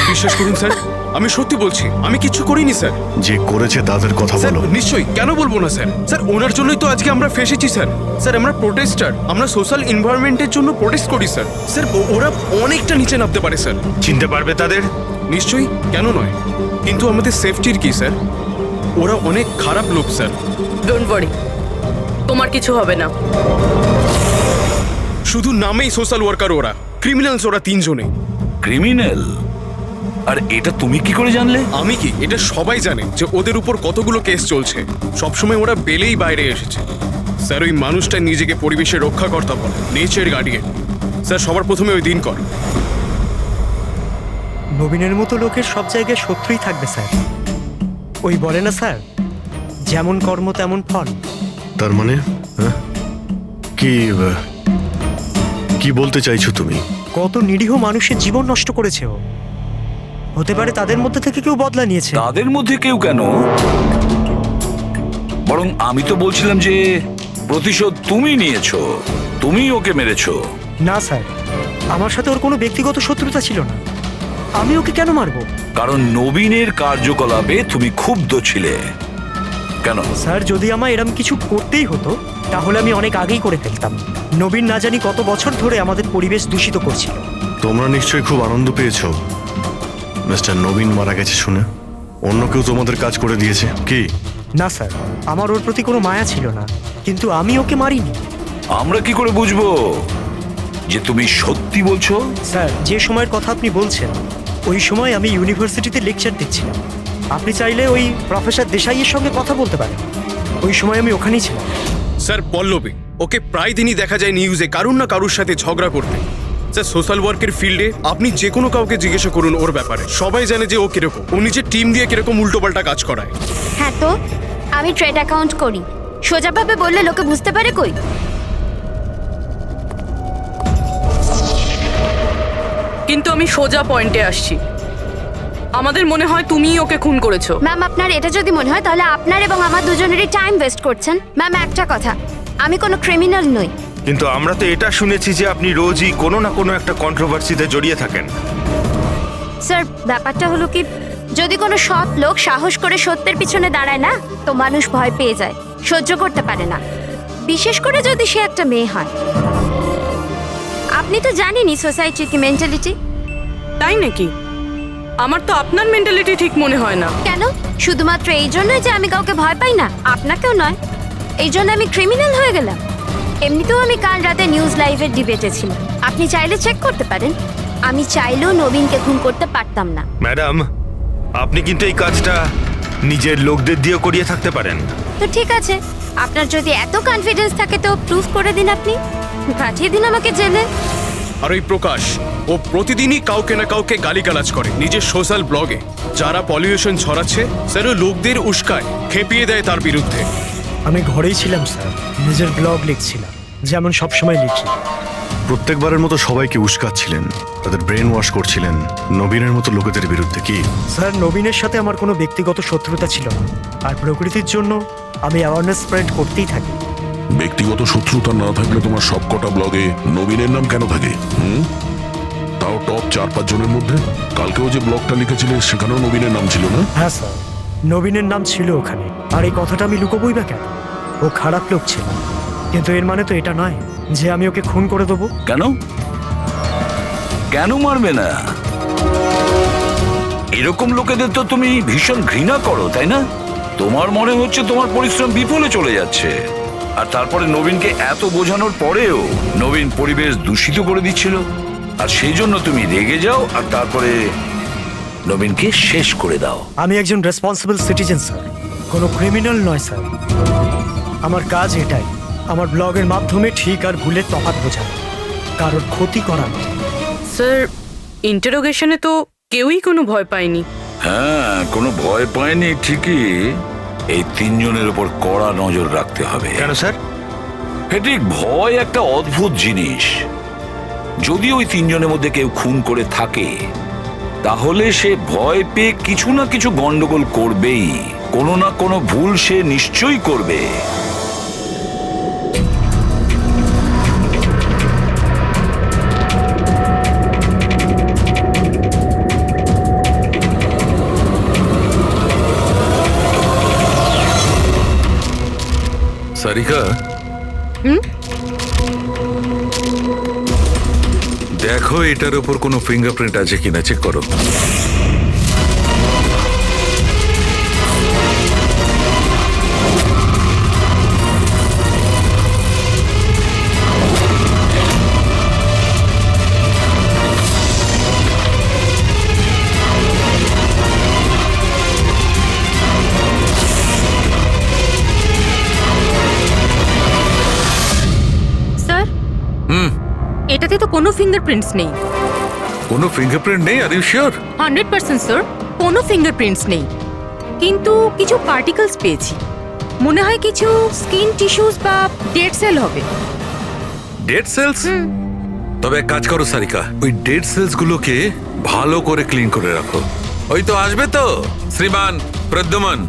বিশ্বাস করুন স্যার, আমি সত্যি বলছি, আমি কিছু করিনি স্যার। যে করেছে তাদের কথা স্যার, বলো। নিশ্চয়ই, কেন বলবো না স্যার। স্যার, ওনার জন্যই তো আজকে আমরা ফেসেছি স্যার। স্যার, আমরা প্রোটেস্টার, আমরা সোশ্যাল এনভায়রনমেন্টের জন্য প্রোটেস্ট করি স্যার। স্যার, ওরা অনেকটা নিচে নামতে পারে স্যার। চিনতে পারবে তাদের? নিশ্চয়ই, কেন নয়, কিন্তু আমাদের সেফটির কি স্যার? ওরা অনেক খারাপ লোক স্যার। ডোন্ট ওয়ারি, তোমার কিছু হবে না। শুধু নামেই সোশ্যাল ওয়ার্কার ওরা, ক্রিমিনালস ওরা তিনজনে। ক্রিমিনাল? আর এটা তুমি কি করে জানলে? আমি কি, এটা সবাই জানে যে ওদের উপর কতগুলো কেস চলছে। সবসময় ওরা বেলেই বাইরে এসেছে। স্যার ওই মানুষটা নিজেকে পরিবেশের রক্ষাকর্তা বলে, নেচার গার্ডিয়ান। স্যার সবার প্রথমে ওই দিন কর। নবীনের মতো লোকের সব জায়গায় শত্রুই থাকবে স্যার। ওই বলে না স্যার, যেমন কর্ম তেমন ফল। তার মানে হ্যাঁ? কি বলতে চাইছো তুমি? কত নিরীহ মানুষের জীবন নষ্ট করেছে ও। হতে পারে তাদের মধ্যে থেকে কেউ বদলা নিয়েছে। তাদের মধ্যে কেউ কেন, বরং আমি তো বলছিলাম যে প্রতিশোধ তুমি নিয়েছো, তুমি ওকে মেরেছো। না স্যার, আমার সাথে ওর কোনো ব্যক্তিগত শত্রুতা ছিল না। আমি ওকে কেন মারবো? কারণ নবীনের কার্যকলাপে তুমি ক্ষুব্ধ ছিলে। কেন? স্যার যদি আমায় এরম কিছু করতেই হতো তাহলে আমি অনেক আগেই করে ফেলতাম। নবীন না জানি কত বছর ধরে আমাদের পরিবেশ দূষিত করছিল। তোমরা নিশ্চয়ই খুব আনন্দ পেয়েছো মিস্টার নবীন মারা গেছে শুনে। অন্য কেউ তোমাদের কাজ করে দিয়েছে কি? না স্যার, আমার ওর প্রতি কোনো মায়া ছিল না, কিন্তু আমি ওকে মারিনি। আমরা কি করে বুঝবো যে তুমি সত্যি বলছো? স্যার যে সময়ের কথা আপনি বলছেন ওই সময় আমি ইউনিভার্সিটিতে লেকচার দিচ্ছিলাম। আপনি চাইলে ওই প্রফেসর দেশাইয়ের সঙ্গে কথা বলতে পারেন। ওই সময় আমি ওখানেই ছিলাম। স্যার পল্লবী, ওকে প্রায় দিনই দেখা যায় নিউজে কারুর না কারুর সাথে ঝগড়া করতে। স্যার সোশ্যাল ওয়ার্কের ফিল্ডে আপনি যে কোনো কাউকে জিজ্ঞাসা করুন ওর ব্যাপারে, সবাই জানে যে ও কিরকম, ও নিজের টিম দিয়ে কিরকম উল্টোপাল্টা কাজ করায়। হ্যাঁ তো আমি ট্রেড অ্যাকাউন্ট করি, সোজাভাবে বললে লোকে বুঝতে পারে কই। কিন্তু আমি সোজা পয়েন্টে আসছি। আমাদের মনে হয় তুমিই ওকে খুন করেছো। ম্যাম আপনার এটা যদি মনে হয় তাহলে আপনার এবং আমার দুজনেরই টাইম ওয়েস্ট করছেন। ম্যাম একটা কথা, আমি কোনো ক্রিমিনাল নই। কিন্তু আমরা তো এটা শুনেছি যে আপনি রোজই কোনো না কোনো একটা কন্ট্রোভার্সিতে জড়িয়ে থাকেন। স্যার ব্যাপারটা হলো কি, যদি কোনো সৎ লোক সাহস করে সত্যের পিছনে দাঁড়ায় না তো মানুষ ভয় পেয়ে যায়, সহ্য করতে পারে না, বিশেষ করে যদি সে একটা মেয়ে হয়। আপনি তো জানেনই সোসাইটির কি মেন্টালিটি। তাই নাকি? আমার তো আপনার মেন্টালিটি ঠিক মনে হয় না। কেন? শুধুমাত্র এই জন্যই যে আমি কাউকে ভয় পাই না? আপনাকেও নয়। এই জন্য আমি ক্রিমিনাল হয়ে গেলাম? এমনিতেও আমি কাল রাতে নিউজ লাইভের ডিবেটে ছিলাম, আপনি চাইলে চেক করতে পারেন। আমি চাইলেও নবীনকে খুন করতে পারতাম না। ম্যাডাম, আপনি কিন্তু এই কাজটা নিজের লোকদের দিয়েও করিয়ে থাকতে পারেন। তো ঠিক আছে, আপনার যদি এত কনফিডেন্স থাকে তো প্রুফ করে দিন, আপনি পাঠিয়ে দিন আমাকে জেলে। আর ওই প্রকাশ, ও প্রতিদিনই কাউকে না কাউকে গালিগালাজ করে নিজের সোশ্যাল ব্লগে। যারা পলিউশন ছড়াচ্ছে স্যার ও লোকদের উস্কায়, খেপিয়ে দেয় তার বিরুদ্ধে। আমি ঘরেই ছিলাম স্যার, নিজের ব্লগ লিখছিলাম, যেমন সবসময় লিখি। প্রত্যেকবারের মতো সবাইকে উস্কাচ্ছিলেন, তাদের ব্রেন ওয়াশ করছিলেন নবীনের মতো লোকেদের বিরুদ্ধে কি? স্যার নবীনের সাথে আমার কোনো ব্যক্তিগত শত্রুতা ছিল না, আর প্রকৃতির জন্য আমি অ্যাওয়ারনেস স্প্রেড করতেই থাকি। ব্যক্তিগত শত্রুতা না থাকলে তোমার সবকটা ব্লগে নবীনের নাম কেন থাকে? তাও টপ 4-5 জনের মধ্যে। কালকেও যে ব্লগটা লিখেছিলে সেখানেও নবীনের নাম ছিল না? হ্যাঁ স্যার, নবীনের নাম ছিল ওখানে। আর এই কথাটা আমি লুকোবই বা কেন? ও খারাপ লোক ছিল, কিন্তু এর মানে তো এটা নয় যে আমি ওকে খুন করে দেবো। কেন? কেন মারবে না? এরকম লোকেদের তো তুমি ভীষণ ঘৃণা করো, তাই না? তোমার মনে হচ্ছে তোমার পরিশ্রম বিফলে চলে যাচ্ছে, আর তারপরে নবীনকে এত বোঝানোর পরেও নবীন পরিবেশ দূষিত করে দিচ্ছিল, আর সেই জন্য তুমি রেগে যাও আর তারপরে নবীনকে শেষ করে দাও। আমি একজন রেসপন্সিবল সিটিজেন স্যার, কোনো ক্রিমিনাল নয় স্যার। আমার কাজ এটাই, আমার ব্লগের মাধ্যমে ঠিক আর ভুলের তফাৎ বোঝানো, কারোর ক্ষতি করা নয়। স্যার ইন্টারোগেশনে তো কেউই কোনো ভয় পায়নি। হ্যাঁ, কোনো ভয় পায়নি ঠিকই। এই 3 জনের উপর কড়া নজর রাখতে হবে। কেন স্যার? ঠিক, ভয় একটা অদ্ভুত জিনিস। যদি ওই 3 জনের মধ্যে কেউ খুন করে থাকে তাহলে সে ভয় পেয়ে কিছু না কিছু গন্ডগোল করবেই, কোনো না কোনো ভুল সে নিশ্চয়ই করবে। সারিকা, দেখো এটার উপর কোনো ফিঙ্গারপ্রিন্ট আছে কিনা, চেক করো। জায়গাতে তো কোনো ফিঙ্গারপ্রিন্টস নেই। কোনো ফিঙ্গারপ্রিন্ট নেই? Are you sure? 100% স্যার, কোনো ফিঙ্গারপ্রিন্টস নেই, কিন্তু কিছু পার্টিকেলস পেয়েছি। মনে হয় কিছু স্কিন টিস্যুস বা ডেড সেল হবে। Dead cells? তবে এক কাজ করো সারিকা, ওই ডেড সেলস গুলোকে ভালো করে ক্লিন করে রাখো। ওই তো আসবে তো শ্রীমান প্রদ্যুমন,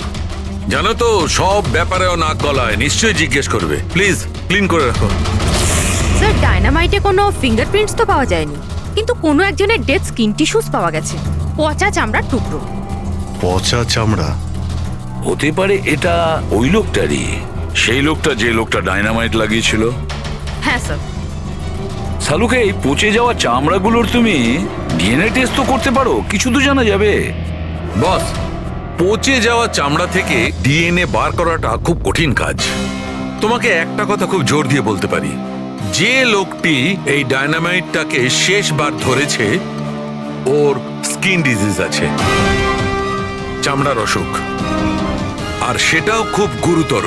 জানো তো সব ব্যাপারেও নাক গলায়, নিশ্চয়ই জিজ্ঞেস করবে। প্লিজ ক্লিন করে রাখো। স্যার, ডায়নামাইটে কোনো ফিঙ্গারপ্রিন্টস তো পাওয়া যায়নি, কিন্তু কোনো একজনের ডেড স্কিন টিস্যুস পাওয়া গেছে, পচা চামড়ার টুকরো। পচা চামড়া? হতে পারে এটা ওই লোকটারই, সেই লোকটা যে লোকটা ডাইনামাইট লাগিয়েছিল। হ্যাঁ স্যার। সালুকে এই পচে যাওয়া চামড়াগুলোর তুমি ডিএনএ টেস্ট তো করতে পারো, কিছু তো জানা যাবে। বস, পচে যাওয়া চামড়া থেকে ডিএনএ বার করাটা খুব কঠিন কাজ। তোমাকে একটা কথা খুব জোর দিয়ে বলতে পারি, যে লোকটি এই ডায়নামাইটটাকে শেষবার ধরেছে ওর স্কিন ডিজিজ আছে, চামড়ার অসুখ, আর সেটাও খুব গুরুতর।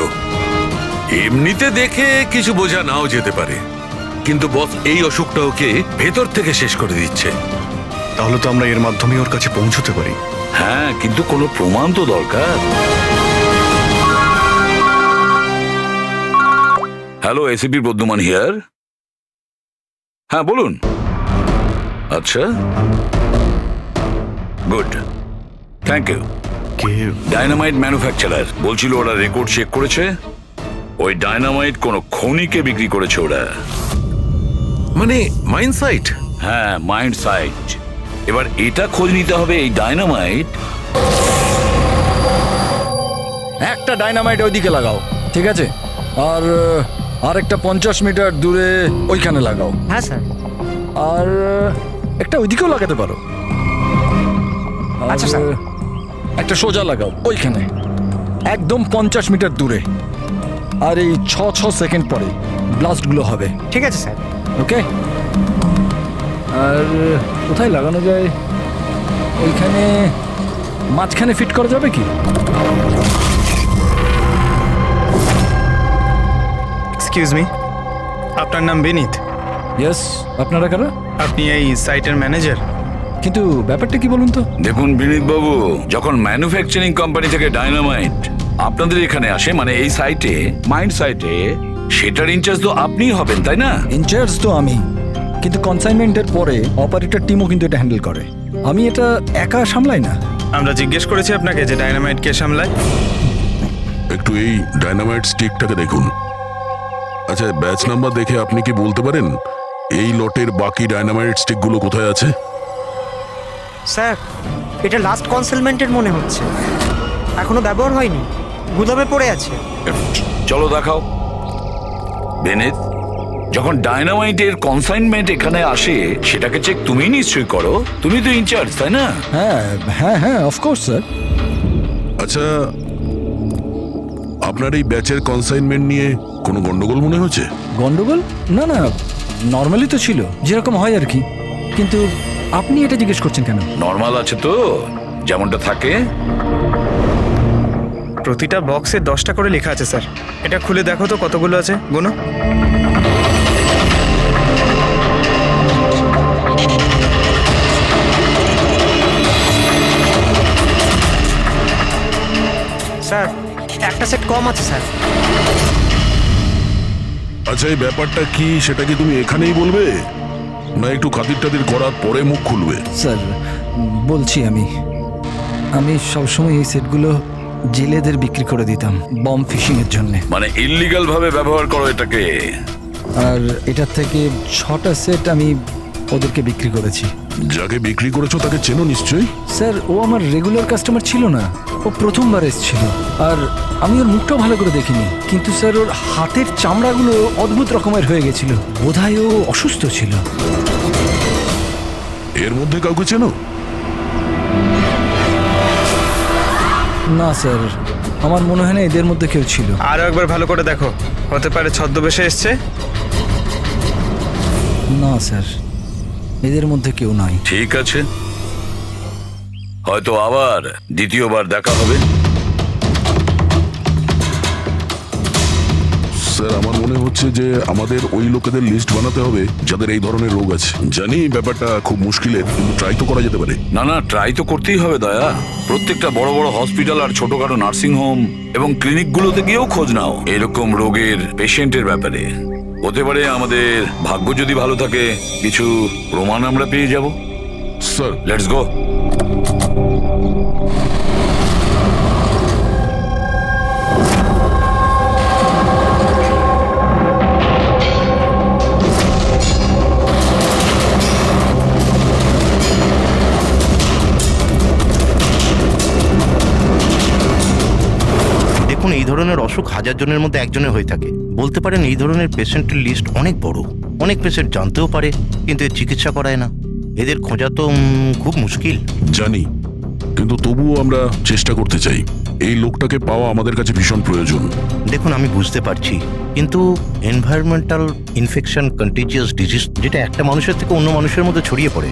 এমনিতে দেখে কিছু বোঝা নাও যেতে পারে, কিন্তু বস এই অসুখটা ওকে ভেতর থেকে শেষ করে দিচ্ছে। তাহলে তো আমরা এর মাধ্যমে ওর কাছে পৌঁছতে পারি। হ্যাঁ, কিন্তু কোনো প্রমাণ তো দরকার। Hello, ACP Bardhaman here. হ্যাঁ বলুন। আচ্ছা, গুড, থ্যাংক ইউ। কে? ডায়নামাইট ম্যানুফ্যাকচারার বলছিল ওরা রেকর্ড চেক করেছে, ওই ডায়নামাইট কোনো খনিকে বিক্রি করেছে ওরা। মানে মাইন সাইট? হ্যাঁ, মাইন্ড সাইট। এবার এটা খোঁজ নিতে হবে এই ডায়নামাইট। একটা ডাইনামাইট ওইদিকে লাগাও, ঠিক আছে? আর আরেকটা 50 মিটার দূরে ওইখানে লাগাও। হ্যাঁ স্যার। আর একটা ওইদিকেও লাগাতে পারো। আচ্ছা স্যার। একটা সোজা লাগাও ওইখানে, একদম 50 মিটার দূরে। আর এই 6 সেকেন্ড পরে ব্লাস্টগুলো হবে। ঠিক আছে স্যার। ওকে। আর কোথায় লাগানো যায়? ওইখানে মাঝখানে ফিট করা যাবে কি? এক্সকিউজ মি, আপনার নাম বিনীত? ইয়েস। আপনারা কারা? আপনি এই সাইটের ম্যানেজার? কিন্তু ব্যাপারটা কি বলুন তো? দেখুন বিনীত বাবু, যখন ম্যানুফ্যাকচারিং কোম্পানি থেকে ডায়নামাইট আপনাদের এখানে আসে, মানে এই সাইটে, মাইন্ড সাইটে, সেটার ইনচার্জ তো আপনিই হবেন, তাই না? ইনচার্জ তো আমি, কিন্তু কনসাইনমেন্টের পরে অপারেটর টিমও কিন্তু এটা হ্যান্ডেল করে। আমি এটা একা সামলাই না। আমরা জিজ্ঞেস করেছি আপনাকে যে ডায়নামাইট কে সামলায়। একটু এই ডায়নামাইট স্টিকটাকে দেখুন। আচ্ছা, ব্যাচ নাম্বার দেখে আপনি কি বলতে পারেন এই লটের বাকি ডায়নামাইট স্টিকগুলো কোথায় আছে? স্যার, এটা লাস্ট কনসাইনমেন্টের মনে হচ্ছে, এখনো ব্যবহার হয়নি, গুদামে পড়ে আছে। চলো দেখাও। বিনীত, যখন ডায়নামাইটের কনসাইনমেন্ট এখানে আসে, সেটাকে চেক তুমি নিশ্চয়ই করো, তুমি তো ইনচার্জ, তাই না? হ্যাঁ হ্যাঁ হ্যাঁ, অফকোর্স স্যার। আচ্ছা, আপনার এই ব্যাচের কনসাইনমেন্ট নিয়ে কোনো গন্ডগোল মনে হচ্ছে? গন্ডগোল? না না, নর্মালি তো ছিল, যেরকম হয় আর কি। কিন্তু আপনি এটা জিজ্ঞেস করছেন কেন? নর্মাল আছে তো, যেমনটা থাকে। প্রতিটা বক্সে 10টা করে লেখা আছে স্যার। এটা খুলে দেখো তো কতগুলো আছে, গুনো। স্যার, একটা সেট কম আছে স্যার। আচ্ছা, এই ব্যাপারটা কি সেটা কি তুমি এখানেই বলবে, না একটু খাতির টাতির করার পরে মুখ খুলবে? স্যার বলছি, আমি সবসময় এই সেটগুলো জেলেদের বিক্রি করে দিতাম বম ফিশিং এর জন্য। মানে ইল্লিগাল ভাবে ব্যবহার করো এটাকে। আর এটার থেকে 6টা সেট আমি ওদেরকে বিক্রি করেছি। যাকে বিক্রি করেছো তাকে চেনো নিশ্চয়ই? স্যার, ও আমার রেগুলার কাস্টমার ছিল না, ও প্রথমবার এসেছিল। আর আমি ওর মুখটাও ভালো করে দেখিনি, কিন্তু স্যার ওর হাতের চামড়াগুলো অদ্ভুত রকমের হয়ে গেছিল, বোধহয় ও অসুস্থ ছিল। এর মধ্যে কাউকে চেনো? না স্যার, আমার মনে হয় না এদের মধ্যে কেউ ছিল। আরো একবার ভালো করে দেখো, হতে পারে ছদ্মবেশে এসছে। না স্যার, এদের মধ্যে কেউ নাই। ঠিক আছে, হয়তো আবার দ্বিতীয়বার দেখা হবে। স্যার আমার মনে হচ্ছে যে আমাদের ওই লোকেদের লিস্ট বানাতে হবে যাদের এই ধরনের রোগ আছে। জানি ব্যাপারটা খুব মুশকিলের, কিন্তু ট্রাই তো করা যেতে পারে। না না, ট্রাই তো করতেই হবে দয়া। প্রত্যেকটা বড় বড় হসপিটাল আর ছোটখাটো নার্সিং হোম এবং ক্লিনিকগুলোতে গিয়েও খোঁজ নাও এরকম রোগের পেশেন্টের ব্যাপারে। হতে পারে আমাদের ভাগ্য যদি ভালো থাকে কিছু প্রমাণ আমরা পেয়ে যাব। Sir let's go. দেখুন, এই ধরনের অসুখ হাজার জনের মধ্যে একজনের হয়ে থাকে। বলতে পারেন এই ধরনের পেশেন্টের লিস্ট অনেক বড়। অনেক পেশেন্ট জানতেও পারে কিন্তু এর চিকিৎসা করায় না। এদের খোঁজা তো খুব মুশকিল। জানি, কিন্তু তবুও আমরা চেষ্টা করতে চাই। এই লোকটাকে পাওয়া আমাদের কাছে ভীষণ প্রয়োজন। দেখুন, আমি বুঝতে পারছি, কিন্তু এনভায়রনমেন্টাল ইনফেকশন কন্টিজিয়াস ডিজিজ, যেটা একটা মানুষের থেকে অন্য মানুষের মধ্যে ছড়িয়ে পড়ে,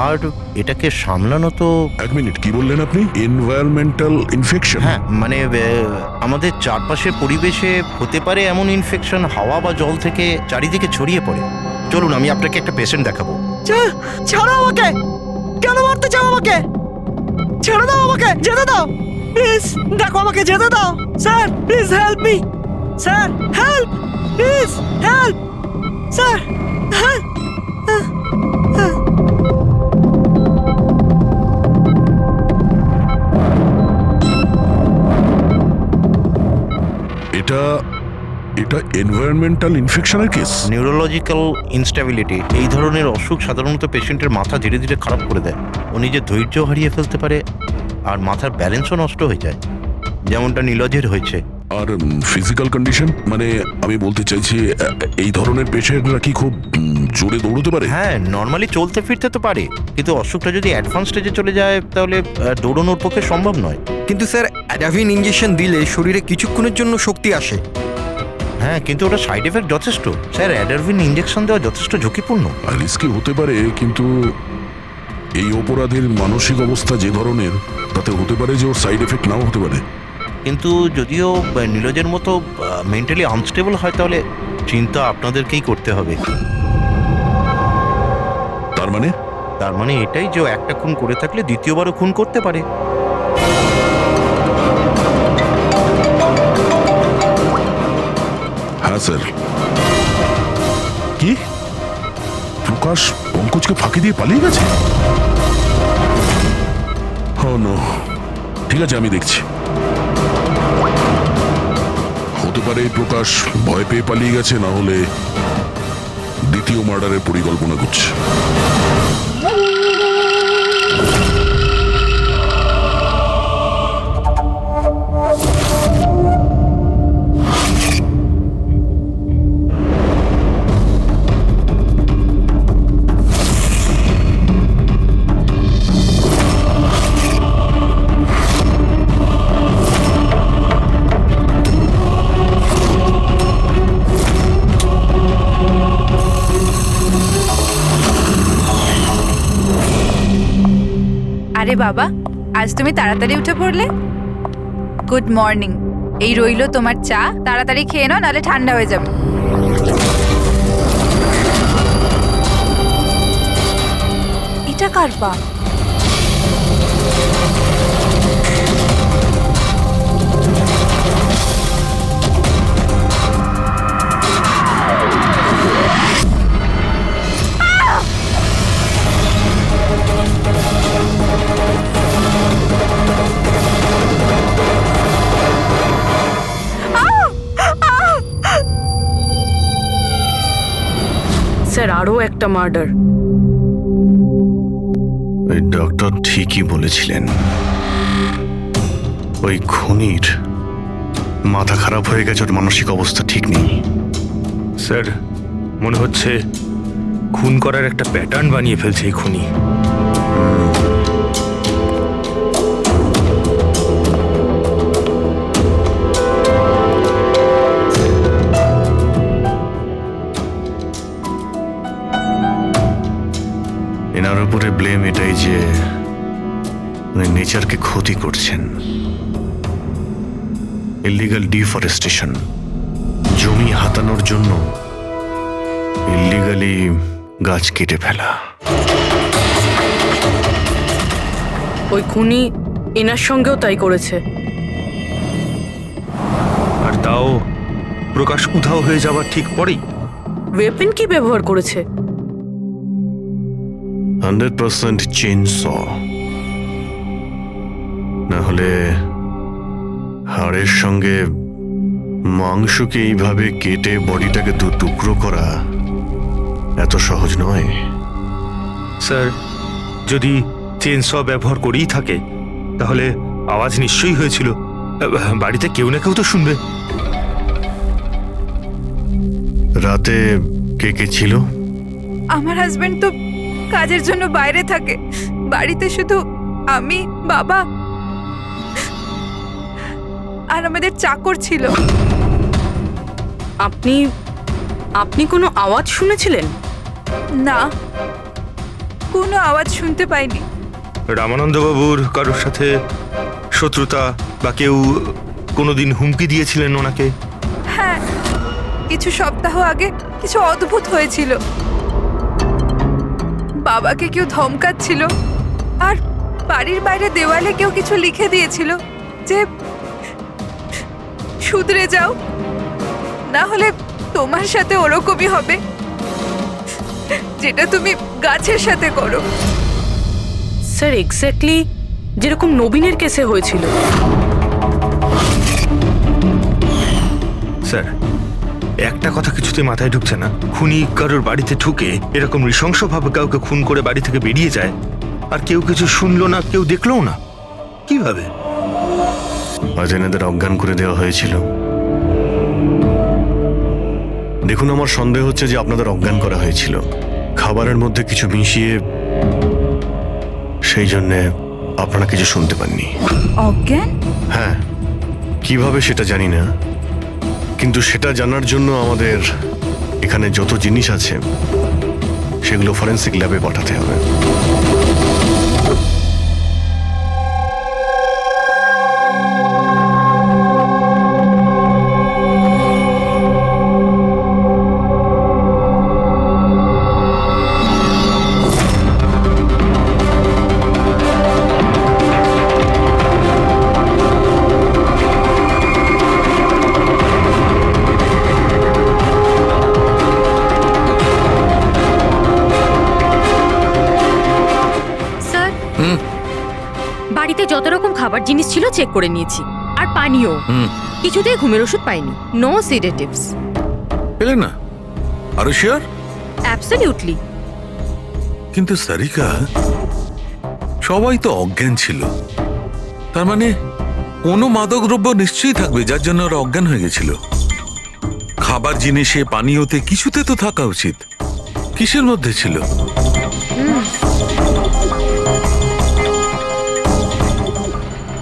আর এটাকে সামলানো তো। এক মিনিট, কি বললেন আপনি? Environmental infection? হ্যাঁ, মানে আমাদের চারপাশের পরিবেশে হতে পারে এমন ইনফেকশন হাওয়া বা জল থেকে চারিদিকে ছড়িয়ে পড়ে। চলুন, আমি আপনাকে একটা পেশেন্ট দেখাবো। ছাড়ো আমাকে! কেন মারতে চাও আমাকে? ছেড়ে দাও আমাকে, যেতে দাও প্লিজ। দেখো, আমাকে যেতে দাও sir, please help me sir, help please, help sir, help. এটা এনভায়রনমেন্টাল ইনফেকশনের কেস। নিউরোলজিক্যাল ইনস্টেবিলিটি, এই ধরনের অসুখ সাধারণত পেশেন্টের মাথা ধীরে ধীরে খারাপ করে দেয়। ও নিজের ধৈর্য হারিয়ে ফেলতে পারে আর মাথার ব্যালেন্সও নষ্ট হয়ে যায়, যেমনটা নীলজের হয়েছে। আর ফিজিক্যাল কন্ডিশন, মানে আমি বলতে চাইছি এই ধরনের পেশেন্টরা কি খুব জোরে দৌড়তে পারে? হ্যাঁ, নর্মালি চলতে ফিরতে তো পারে, কিন্তু অসুখটা যদি অ্যাডভান্স স্টেজে চলে যায় তাহলে দৌড়ানোর পক্ষে সম্ভব নয়। কিন্তু স্যার, অ্যাডাভিন ইঞ্জেকশন দিলে শরীরে কিছুক্ষণের জন্য শক্তি আসে। হ্যাঁ, কিন্তু ওটা সাইড এফেক্ট যথেষ্ট। স্যার, অ্যাডাভিন ইঞ্জেকশন দেওয়া যথেষ্ট ঝুঁকিপূর্ণ। রিস্কি হতে পারে, কিন্তু এই অপরাধের মানসিক অবস্থা যে ধরনের, তাতে হতে পারে যে ওর সাইড এফেক্ট নাও হতে পারে। কিন্তু যদিও নীলজের মতো মেন্টালি আনস্টেবল হয়, তাহলে চিন্তা আপনাদেরকেই করতে হবে। তার মানে এটাই যে একটা খুন করে থাকলে দ্বিতীয়বারও খুন করতে পারে। হ্যাঁ স্যার। কি প্রকাশ পঙ্কজকে ফাঁকি দিয়ে পালিয়ে গেছে? ও নো, ঠিক আছে, আমি দেখছি। হতে পারে প্রকাশ ভয় পেয়ে পালিয়ে গেছে, না হলে দ্বিতীয় মার্ডারের পরিকল্পনা করছে। আরে বাবা, আজ তুমি তাড়াতাড়ি উঠে পড়লে। Good morning. এই রইলো তোমার চা, তাড়াতাড়ি খেয়ে নাও, নাহলে ঠান্ডা হয়ে যাবে। এটা কার পা? স্যার, আরও একটা মার্ডার। ওই ডক্টর ঠিকই বলেছিলেন, ওই খুনির মাথা খারাপ হয়ে গেছে, ওর মানসিক অবস্থা ঠিক নেই। স্যার, মনে হচ্ছে খুন করার একটা প্যাটার্ন বানিয়ে ফেলছে এই খুনি। এনার উপরে ব্লেম এটাই যে উনি নেচারকে ক্ষতি করছেন। ইলিগাল ডিফরেস্টেশন, জমি জমি হাতানোর জন্য ইল্লিগালি গাছ কেটে ফেলা। ওই খুনি এনার সঙ্গেও তাই করেছে। আর তাও প্রকাশ উধাও হয়ে যাওয়ার ঠিক পরেই। ওয়েপেন কি ব্যবহার করেছে? 100% চেইন স, না হলে হাড়ের সঙ্গে মাংসকে এইভাবে কেটে বডিটাকে দু টুকরো করা এত সহজ নয়। স্যার, যদি চেন স ব্যবহার করেই থাকে তাহলে আওয়াজ নিশ্চয়ই হয়েছিল। বাড়িতে কেউ না কেউ তো শুনবে। রাতে কে কে ছিল? আমার হাজবেন্ড তো কাজের জন্য বাইরে থাকে, বাড়িতে শুধু আমি, বাবা আর আমাদের চাকর ছিল। আপনি আপনি কোনো আওয়াজ শুনেছিলেন? না, কোনো আওয়াজ শুনতে পাইনি। রামানন্দবাবুর কারোর সাথে শত্রুতা বা কেউ কোনোদিন হুমকি দিয়েছিলেন ওনাকে? হ্যাঁ, কিছু সপ্তাহ আগে কিছু অদ্ভুত হয়েছিল। বাবাকে কেউ ধমকাচ্ছিল আর বাড়ির বাইরে দেওয়ালে কেউ কিছু লিখে দিয়েছিল যে শুধরে যাও, না হলে তোমার সাথে ওরকমই হবে যেটা তুমি গাছের সাথে করো। স্যার, এক্স্যাক্টলি যেরকম নবীনের কেসে হয়েছিল। স্যার, একটা কথা কিছুতে মাথায় ঢুকছে না। খুনি কারোর বাড়িতে ঢুকে এরকম নৃশংসভাবে কাউকে খুন করে বাড়ি থেকে বেরিয়ে যায়, আর কেউ কিছু শুনলো না, কেউ দেখলোও না। কিভাবে? অজেনাদের অজ্ঞান করে দেওয়া হয়েছিল। দেখুন, আমার সন্দেহ হচ্ছে যে আপনাদের অজ্ঞান করা হয়েছিল খাবারের মধ্যে কিছু মিশিয়ে, সেই জন্যে আপনারা কিছু শুনতে পাননি। অজ্ঞান? হ্যাঁ, কিভাবে সেটা জানি না, কিন্তু সেটা জানার জন্য আমাদের এখানে যত জিনিস আছে সেগুলো ফরেন্সিক ল্যাবে পাঠাতে হবে। বাড়িতে যত রকম খাবার জিনিস ছিল চেক করে নিয়েছি, আর পানিও। কিছুতেই ঘুমের ওষুধ পাইনি। No sedatives. পেলে না? আরো শিওর? অ্যাবসলিউটলি। কিন্তু সারিকা, সবাই তো অজ্ঞান ছিল, তার মানে কোনো মাদক দ্রব্য নিশ্চয়ই থাকবে যার জন্য ওরা অজ্ঞান হয়ে গেছিল। খাবার জিনিসে, পানীয়তে, কিছুতে তো থাকা উচিত। কিসের মধ্যে ছিল?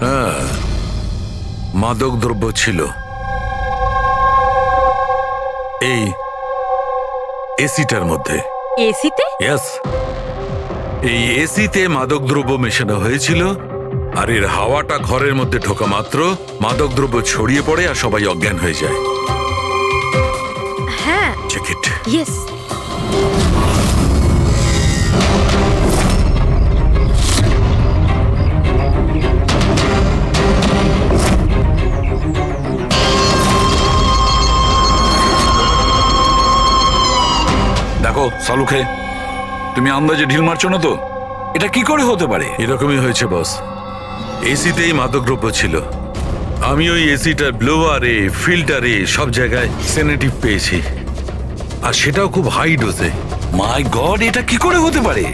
হ্যাঁ, মাদক দ্রব্য ছিল। এই এসিটার মধ্যে। এসিতে? ইয়েস, এই এসিতে মাদক দ্রব্য মেশানো হয়েছিল, আর এর হাওয়াটা ঘরের মধ্যে ঢোকা মাত্র মাদক দ্রব্য ছড়িয়ে পড়ে আর সবাই অজ্ঞান হয়ে যায়। হ্যাঁ, চেক ইট। ইয়েস। দেখো সালুখে, তুমি আন্দাজে ঢিল মারছো না তো? এটা কি করে হতে পারে? এরকমই হয়েছে বস। এসিতেই মাদকদ্রব্য ছিল। আমি ওই এসিটার ব্লোয়ারে, ফিল্টারে সব জায়গায় সেনেটিভ পেয়েছি, আর সেটাও খুব হাই ডোজে। মাই গড, এটা কি করে হতে পারে?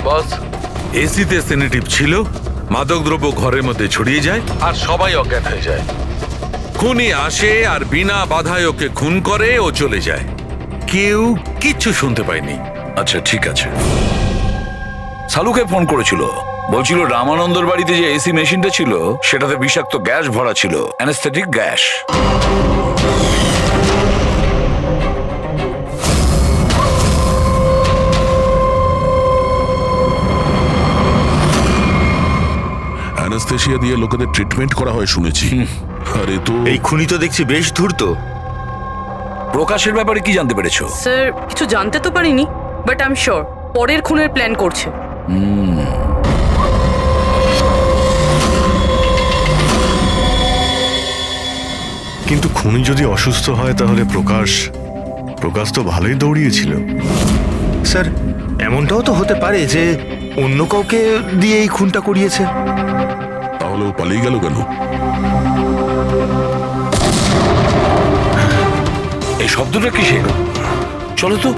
বস, এসিতে সেনেটিভ ছিল, মাদকদ্রব্য ঘরের মধ্যে ছড়িয়ে যায় আর সবাই অজ্ঞান হয়ে যায়। খুনি আসে আর বিনা বাধায় ওকে খুন করে, ও চলে যায়। কেউ কিচ্ছু শুনতে পায়নি। আচ্ছা ঠিক আছে। সালুকে ফোন করেছিল, বলছিল রামানন্দর বাড়িতে যে এসি মেশিনটা ছিল সেটাতে বিষাক্ত গ্যাস ভরা ছিল, অ্যানেস্থেটিক গ্যাস। অ্যানাস্থেশিয়া দিয়ে লোকেদের ট্রিটমেন্ট করা হয় শুনেছি। আরে তো এই খুনি তো দেখছি বেশ ধূর্ত। প্রকাশের ব্যাপারে কি জানতে পেরেছো? স্যার কিছু জানতে তো পারিনি, বাট আই এম শিওর পরের খুনের প্ল্যান করছে। কিন্তু খুনি যদি অসুস্থ হয় তাহলে প্রকাশ তো ভালোই দৌড়িয়েছিল। স্যার এমনটাও তো হতে পারে যে অন্য কাউকে দিয়ে এই খুনটা করিয়েছে। তাহলে ও পালিয়ে গেল কেন? এই শব্দটা কিসের? চলো তো।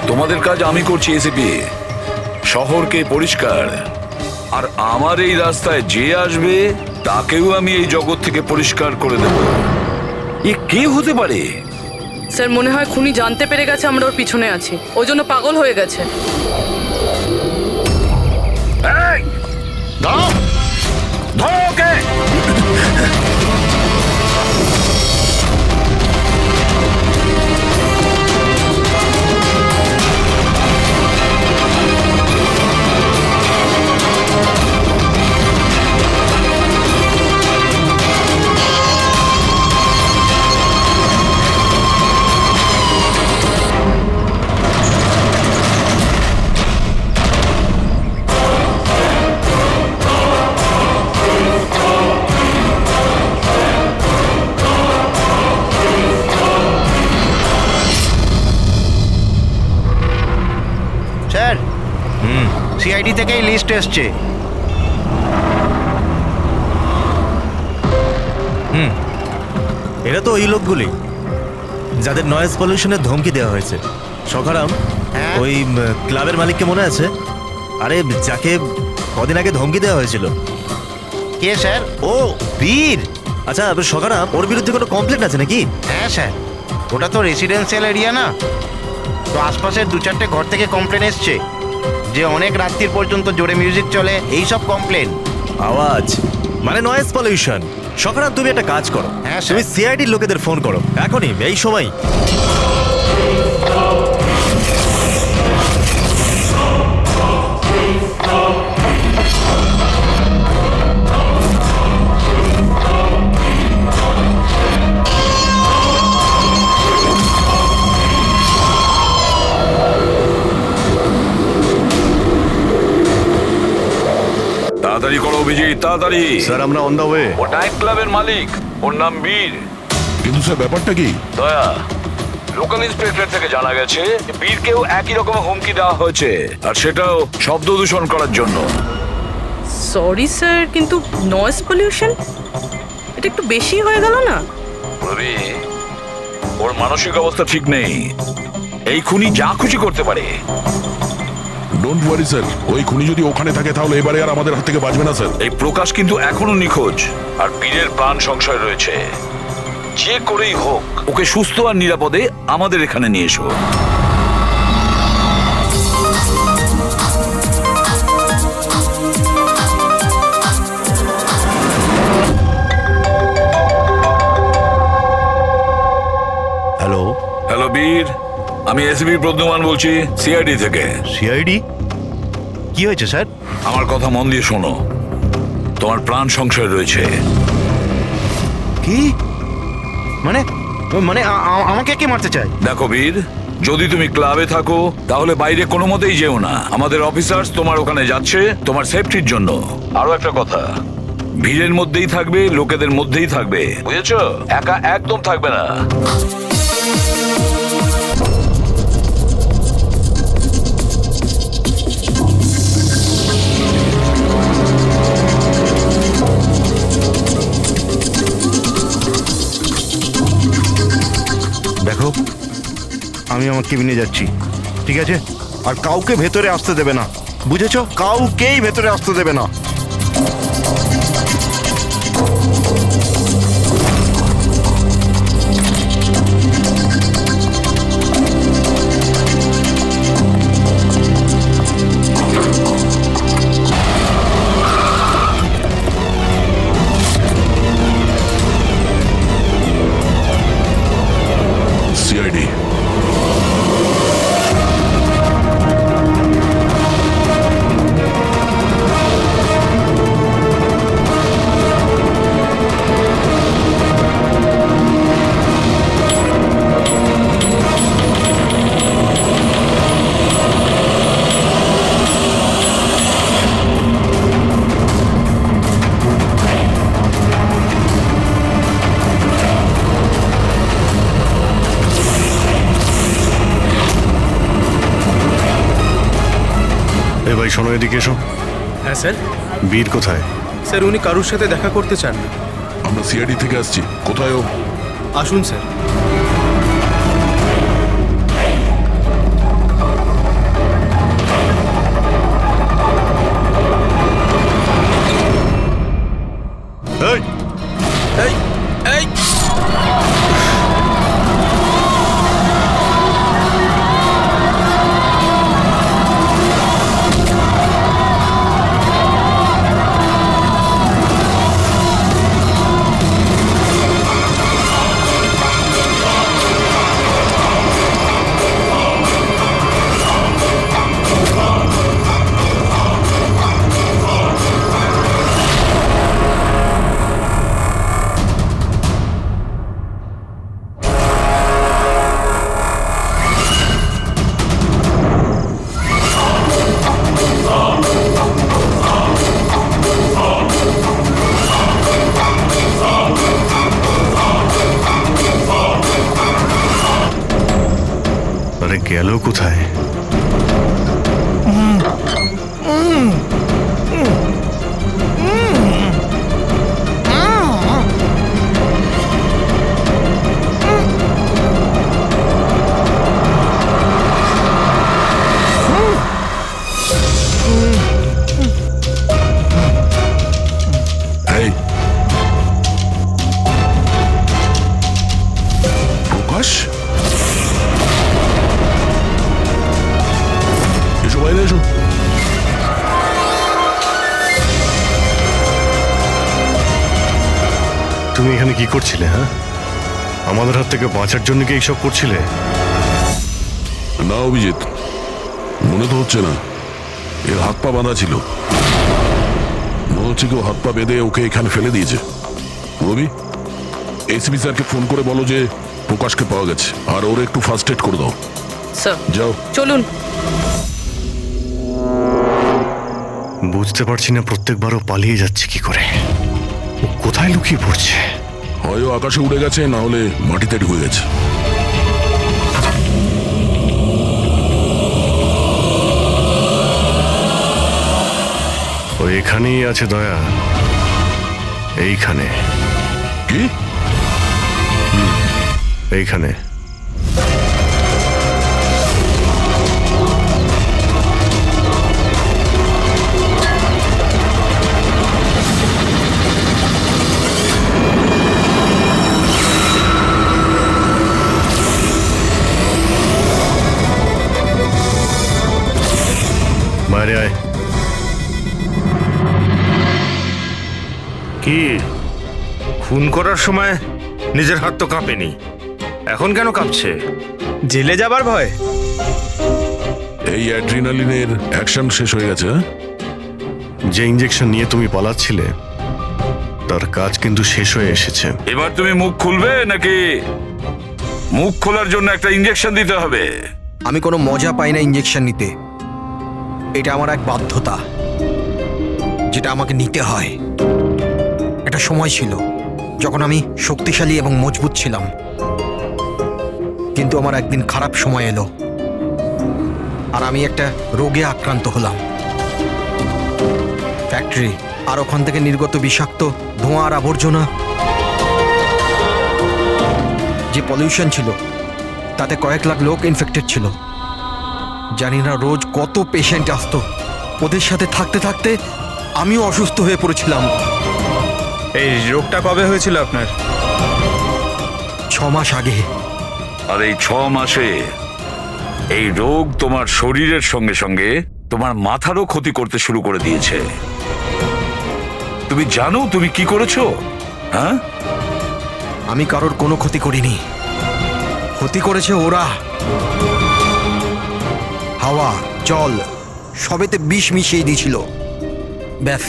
তোমাদের কাজ আমি করছি এসিপি, শহরকে পরিষ্কার, আর আমার এই রাস্তায় যে আসবে তাকেও আমি এই জগৎ থেকে পরিষ্কার করে দেব। এ কে হতে পারে? স্যার মনে হয় খুনি জানতে পেরে গেছে আমরা ওর পিছনে আছি, ওই জন্য পাগল হয়ে গেছে। এই, দাঁড়াও, ধরো ওকে। স্যার, সিআইডি থেকেই লিস্ট এসছে। এরা তো ওই লোকগুলি যাদের নয়েজ পলিউশনের ধমকি দেওয়া হয়েছে। সখারাম, ওই ক্লাবের মালিককে মনে আছে? আরে যাকে কদিন আগে ধমকি দেওয়া হয়েছিল। কে স্যার? ও বীর। আচ্ছা সখারাম, ওর বিরুদ্ধে কোনো কমপ্লেন আছে নাকি? হ্যাঁ স্যার, ওটা তো রেসিডেন্সিয়াল এরিয়া না, তো আশপাশের 2-4টে ঘর থেকে কমপ্লেন এসছে যে অনেক রাত্রির পর্যন্ত জোরে মিউজিক চলে, এই সব কমপ্লেন। আওয়াজ মানে নয়েজ পলিউশন। সখারাম, তুমি একটা কাজ করো, তুমি সিআইডির লোকেদের ফোন করো এখনই, এই সময়। তাড়াতাড়ি করো অভিজিৎ, তাড়াতাড়ি। স্যার আমরা অন দা ওয়ে। ও নাইট ক্লাবের মালিক, ওর নাম বীর। কিন্তু স্যার ব্যাপারটা কি? দয়া, লোকাল ইন্সপেক্টর থেকে জানা গেছে বীরকেও একই রকম হুমকি দেওয়া হয়েছে, আর সেটাও শব্দ দূষণ করার জন্য। সরি স্যার, কিন্তু নয়েজ পলিউশন এটা একটু বেশি হয়ে গেল না? রবি, ওর মানসিক অবস্থা ঠিক নেই, এই খুনি যা খুশি করতে পারে। ডোন্ট ওয়ারি স্যার, ওই খুনি যদি ওখানে থাকে তাহলে এবারে আর আমাদের হাত থেকে বাঁচবে না স্যার। এই প্রকাশ কিন্তু এখনো নিখোঁজ, আর বীরের প্রাণ সংশয় রয়েছে। যে করেই হোক ওকে সুস্থ আর নিরাপদে আমাদের এখানে নিয়ে এসো। হ্যালো। হ্যালো বীর, আমি এসপি প্রদ্যুমান বলছি, সিআইডি থেকে। সিআইডি? কি হয়েছে স্যার? আমার কথা মন দিয়ে শোনো, তোমার প্রাণ সংশয় রয়েছে। কি মানে? মানে আমাকে কে মারতে চায়? দেখো বীর, যদি তুমি ক্লাবে থাকো তাহলে বাইরে কোনো মতেই যেও না। আমাদের অফিসার্স তোমার ওখানে যাচ্ছে তোমার সেফটির জন্য। আরো একটা কথা, ভিড়ের মধ্যেই থাকবে, লোকেদের মধ্যেই থাকবে, বুঝেছো? একা একদম থাকবে না। দেখো, আমি আমার কেবিনে যাচ্ছি, ঠিক আছে? আর কাউকে ভেতরে আসতে দেবে না, বুঝেছো? কাউকেই ভেতরে আসতে দেবে না। সিআইডি এই শোনো, এদিকে এসো। হ্যাঁ স্যার। বীর কোথায়? স্যার উনি কারুর সাথে দেখা করতে চান না। আমরা সিআইডি থেকে আসছি। কোথায় ও? আসুন স্যার। এই এই এই আরে গেল কোথায়? এই প্রকাশ, এসো বাইরে এসো। তুমি এখানে কি করছিলে? হ্যাঁ, আমাদের হাত থেকে বাঁচার জন্য কি এইসব করছিলে? না অভিজিৎ, মনে তো হচ্ছে না। এর হাত পা বাঁধা ছিল। মনে হচ্ছে কেউ হাত পা বেঁধে ওকে এখানে ফেলে দিয়েছে। রবি, এসপি স্যারকে ফোন করে বলো যে প্রকাশকে পাওয়া গেছে, আর ওর একটু ফার্স্ট এড করে দাও। স্যার যাও। চলুন। বুঝতে পারছি না প্রত্যেকবারও পালিয়ে যাচ্ছে কি করে। ও কোথায় লুকিয়ে পড়ছে? হয় ও আকাশে উড়ে গেছে, না হলে মাটিতে ঢুকে গেছে। ও এখানেই আছে দয়া, এইখানে। কি? এইখানে। বাইরে আয়। কি খুন করার সময় নিজের হাত তো কাঁপেনি, এখন কেন কাঁপছে? জেলে যাবার ভয়? এই অ্যাড্রিনালিনের অ্যাকশন শেষ হয়ে গেছে। যে ইঞ্জেকশন নিয়ে তুমি পালাচ্ছিলে তার কাজ কিন্তু শেষ হয়ে এসেছে। এবার তুমি মুখ খুলবে নাকি মুখ খোলার জন্য একটা ইঞ্জেকশন দিতে হবে? আমি কোনো মজা পাই না ইঞ্জেকশন নিতে। এটা আমার এক বাধ্যতা, যেটা আমাকে নিতে হয়। একটা সময় ছিল যখন আমি শক্তিশালী এবং মজবুত ছিলাম, কিন্তু আমার একদিন খারাপ সময় এলো আর আমি একটা রোগে আক্রান্ত হলাম। ফ্যাক্টরি আর ওখান থেকে নির্গত বিষাক্ত ধোঁয়া আর আবর্জনা, যে পলিউশন ছিল তাতে কয়েক লাখ লোক ইনফেক্টেড ছিল। জানি না রোজ কত পেশেন্ট আসতো। ওদের সাথে থাকতে থাকতে আমিও অসুস্থ হয়ে পড়েছিলাম। এই রোগটা কবে হয়েছিল আপনার? 6 মাস আগে। আর এই 6 মাসে এই রোগ তোমার শরীরের সঙ্গে সঙ্গে তোমার মাথারও ক্ষতি করতে শুরু করে দিয়েছে। তুমি জানো তুমি কি করেছো? হ্যাঁ, আমি কারোর কোনো ক্ষতি করিনি, ক্ষতি করেছে ওরা। হাওয়া, জল সবেতে বিষ মিশিয়ে দিয়েছিল। ব্যাস,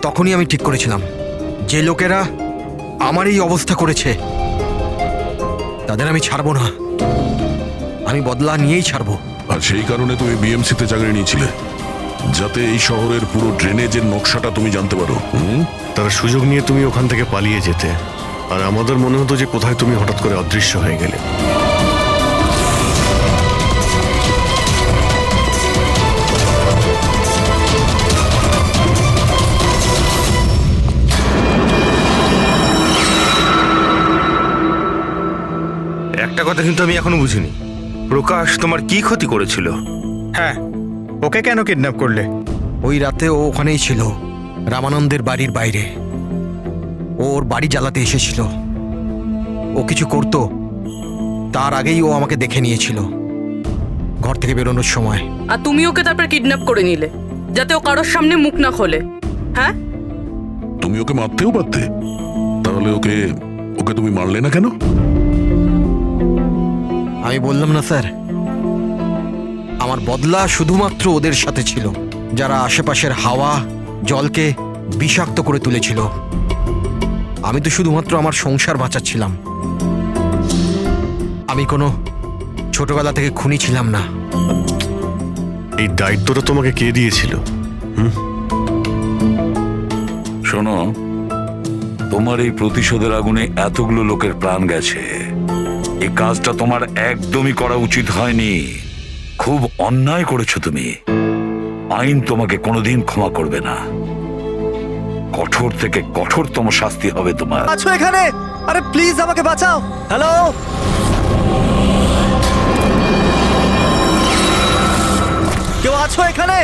তখনই আমি ঠিক করেছিলাম যে লোকেরা আমার এই অবস্থা করেছে তাদের আমি ছাড়বো না। আমি বদলা নিয়েই ছাড়বো। আর সেই কারণে তুমি বিএমসিতে চাকরি নিয়েছিলে, যাতে এই শহরের পুরো ড্রেনেজের নকশাটা তুমি জানতে পারো। তার সুযোগ নিয়ে তুমি ওখান থেকে পালিয়ে যেতে, আর আমাদের মনে হতো যে কোথায় তুমি হঠাৎ করে অদৃশ্য হয়ে গেলে। একটা কথা কিন্তু আমি এখনো বুঝিনি, প্রকাশ তোমার কি ক্ষতি করেছিল? হ্যাঁ, ওকে কেন কিডন্যাপ করলে? ওই রাতে ও ওখানেই ছিল, রামানন্দের বাড়ির বাইরে। ও ওর বাড়ি জ্বালাতে এসেছিল। ও কিছু করতো তার আগেই ও আমাকে দেখে নিয়েছিল ঘর থেকে বেরোনোর সময়। আর তুমি ওকে তারপর কিডন্যাপ করে নিলে যাতে ও কারোর সামনে মুখ না খোলে। হ্যাঁ, তুমি ওকে মারতেও পারতে, তাহলে ওকে ওকে তুমি মারলে না কেন? আমি বললাম না স্যার, আমার বদলা শুধুমাত্র ওদের সাথে ছিল, যারা আশেপাশের হাওয়া জলকে বিষাক্ত করে তুলেছিল। আমি তো শুধুমাত্র আমার সংসার বাঁচাচ্ছিলাম। আমি কোনো ছোটবেলা থেকে খুনি ছিলাম না। এই দায়িত্বটা তোমাকে কে দিয়েছিল? শোনো, তোমার এই প্রতিশোধের আগুনে এতগুলো লোকের প্রাণ গেছে। এই কাজটা তোমার একদমই করা উচিত হয়নি। খুব অন্যায় করেছো তুমি। আইন তোমাকে কোনোদিন ক্ষমা করবে না। কঠোর থেকে কঠোরতম শাস্তি হবে তোমার। আছো এখানে? আরে প্লিজ আমাকে বাঁচাও। হ্যালো, কেউ আছো এখানে?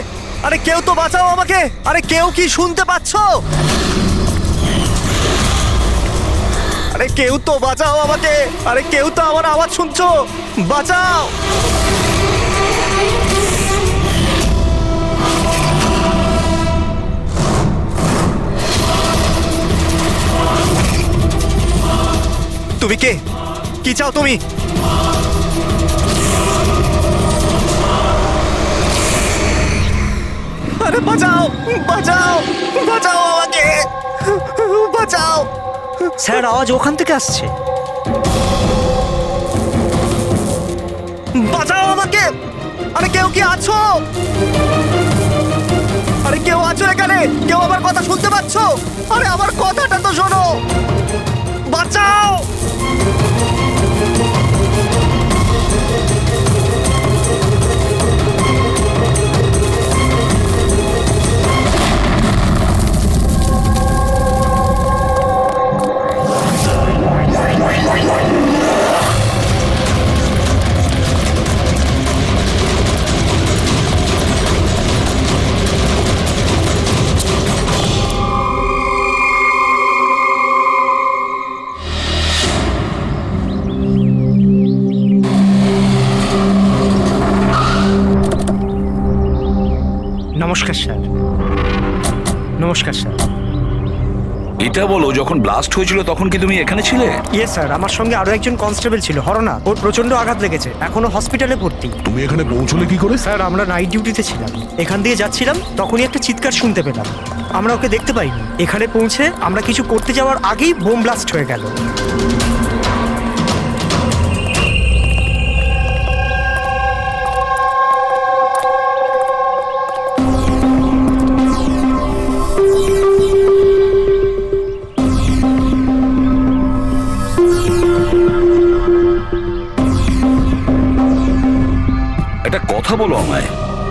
আরে কেউ তো বাঁচাও আমাকে। আরে কেউ কি শুনতে পাচ্ছো? আরে কেউ তো বাঁচাও আমাকে। আরে কেউ তো আমার আওয়াজ শুনছো? বাঁচাও। তুমি কে? কি চাও তুমি? আরে বাঁচাও, বাঁচাও, বাঁচাও আমাকে, বাঁচাও। স্যার, আওয়াজ ওখান থেকে আসছে। বাঁচাও আমাকে। আরে কেউ কি আছো? আরে কেউ আছো এখানে? কেউ আমার কথা শুনতে পাচ্ছ? আরে আমার কথাটা তো শোনো। বাঁচাও। নমস্কার স্যার। নমস্কার স্যার। এটা বলো, যখন ব্লাস্ট হয়েছিল তখন কি তুমি এখানে ছিলে? ইয়ে স্যার, আমার সঙ্গে আরো একজন কনস্টেবল ছিল, হরনাথ। ওর প্রচন্ড আঘাত লেগেছে, এখনো হসপিটালে ভর্তি। তুমি এখানে পৌঁছলে কি করে? স্যার, আমরা নাইট ডিউটিতে ছিলাম। এখান দিয়ে যাচ্ছিলাম, তখনই একটা চিৎকার শুনতে পেলাম। আমরা ওকে দেখতে পাইনি। এখানে পৌঁছে আমরা কিছু করতে যাওয়ার আগেই বোম ব্লাস্ট হয়ে গেল। একটা কথা বলো আমায়,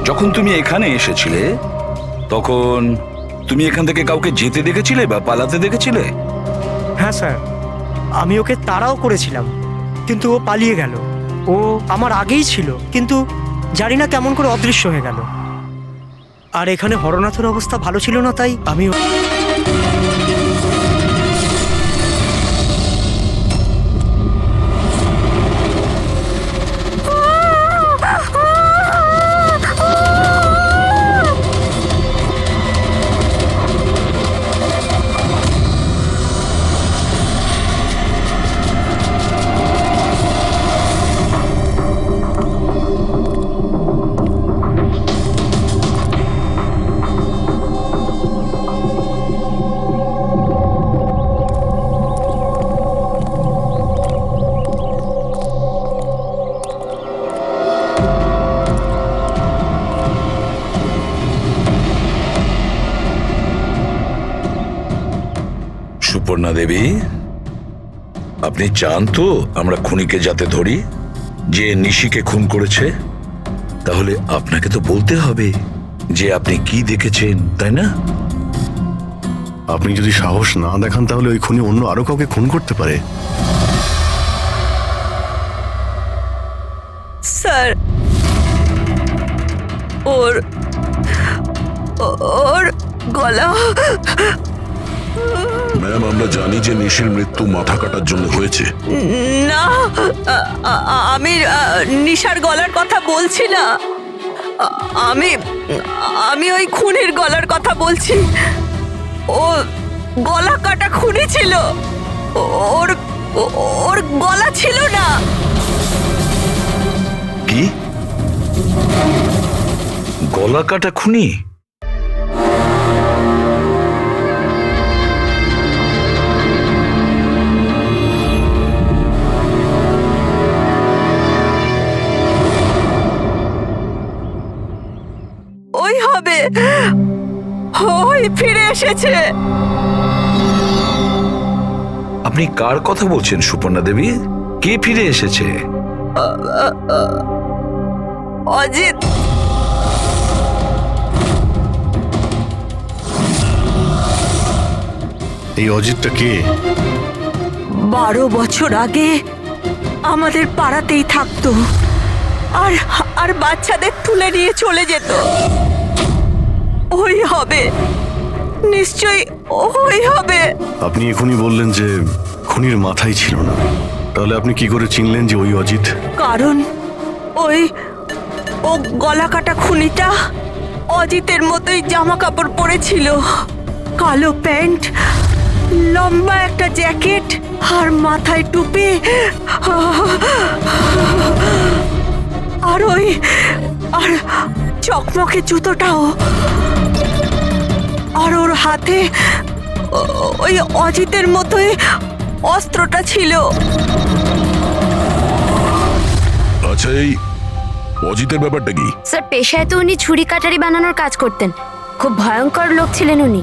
যখন তুমি এখানে এসেছিলে তখন তুমি এখান থেকে কাউকে যেতে দেখেছিলে বা পালাতে দেখেছিলে? হ্যাঁ স্যার, আমি ওকে তাড়াও করেছিলাম, কিন্তু ও পালিয়ে গেল। ও আমার আগেই ছিল, কিন্তু জানি না কেমন করে অদৃশ্য হয়ে গেল। আর এখানে হরনাথের অবস্থা ভালো ছিল না, তাই আমি সুপর্ণা দেবী, আপনি চান তো আমরা খুনিকে যাতে ধরি, যে নিশিকে খুন করেছে? তাহলে আপনাকে তো বলতে হবে যে আপনি কি দেখেছেন, তাই না? আপনি যদি সাহস না দেখান তাহলে ওই খুনি অন্য আরো কাউকে খুন করতে পারে। স্যার ওর ওর গলা ম্যাম, আমরা জানি যে নিশির মৃত্যু মাথা কাটার জন্য হয়েছে। না, আমি নিশার গলার কথা বলছি না। আমি আমি ওই খুনির গলার কথা বলছি। ও গলা কাটা খুনি ছিল, ওর ওর গলা ছিল না। কি গলা কাটা খুনি? ওই হবে, ওই ফিরে এসেছে। আপনি কার কথা বলছেন সুপর্ণা দেবী? কে ফিরে এসেছে? অজিত। এই অজিতটা কে? 12 বছর আগে আমাদের পাড়াতেই থাকতো, আর আর বাচ্চাদের তুলে নিয়ে চলে যেত। ওই হবে, নিশ্চয়ই ওই হবে। আপনি এখনই বললেন যে খুনির মাথাই ছিল না, তাহলে আপনি কি করে চিনলেন যে ওই অজিত? কারণ ও গলা কাটা খুনিটা অজিতের মতোই জামা কাপড় পরেছিল, কালো প্যান্ট, লম্বা একটা জ্যাকেট আর মাথায় টুপি, আর আর চকমকে জুতোটাও, আর ওর হাতে ওই অজিতের মতোই অস্ত্রটা ছিল। আচ্ছা, এই অজিতের ব্যাপারটা কি? স্যার, পেশায় তো উনি ছুরি কাটারি বানানোর কাজ করতেন। খুব ভয়ঙ্কর লোক ছিলেন উনি।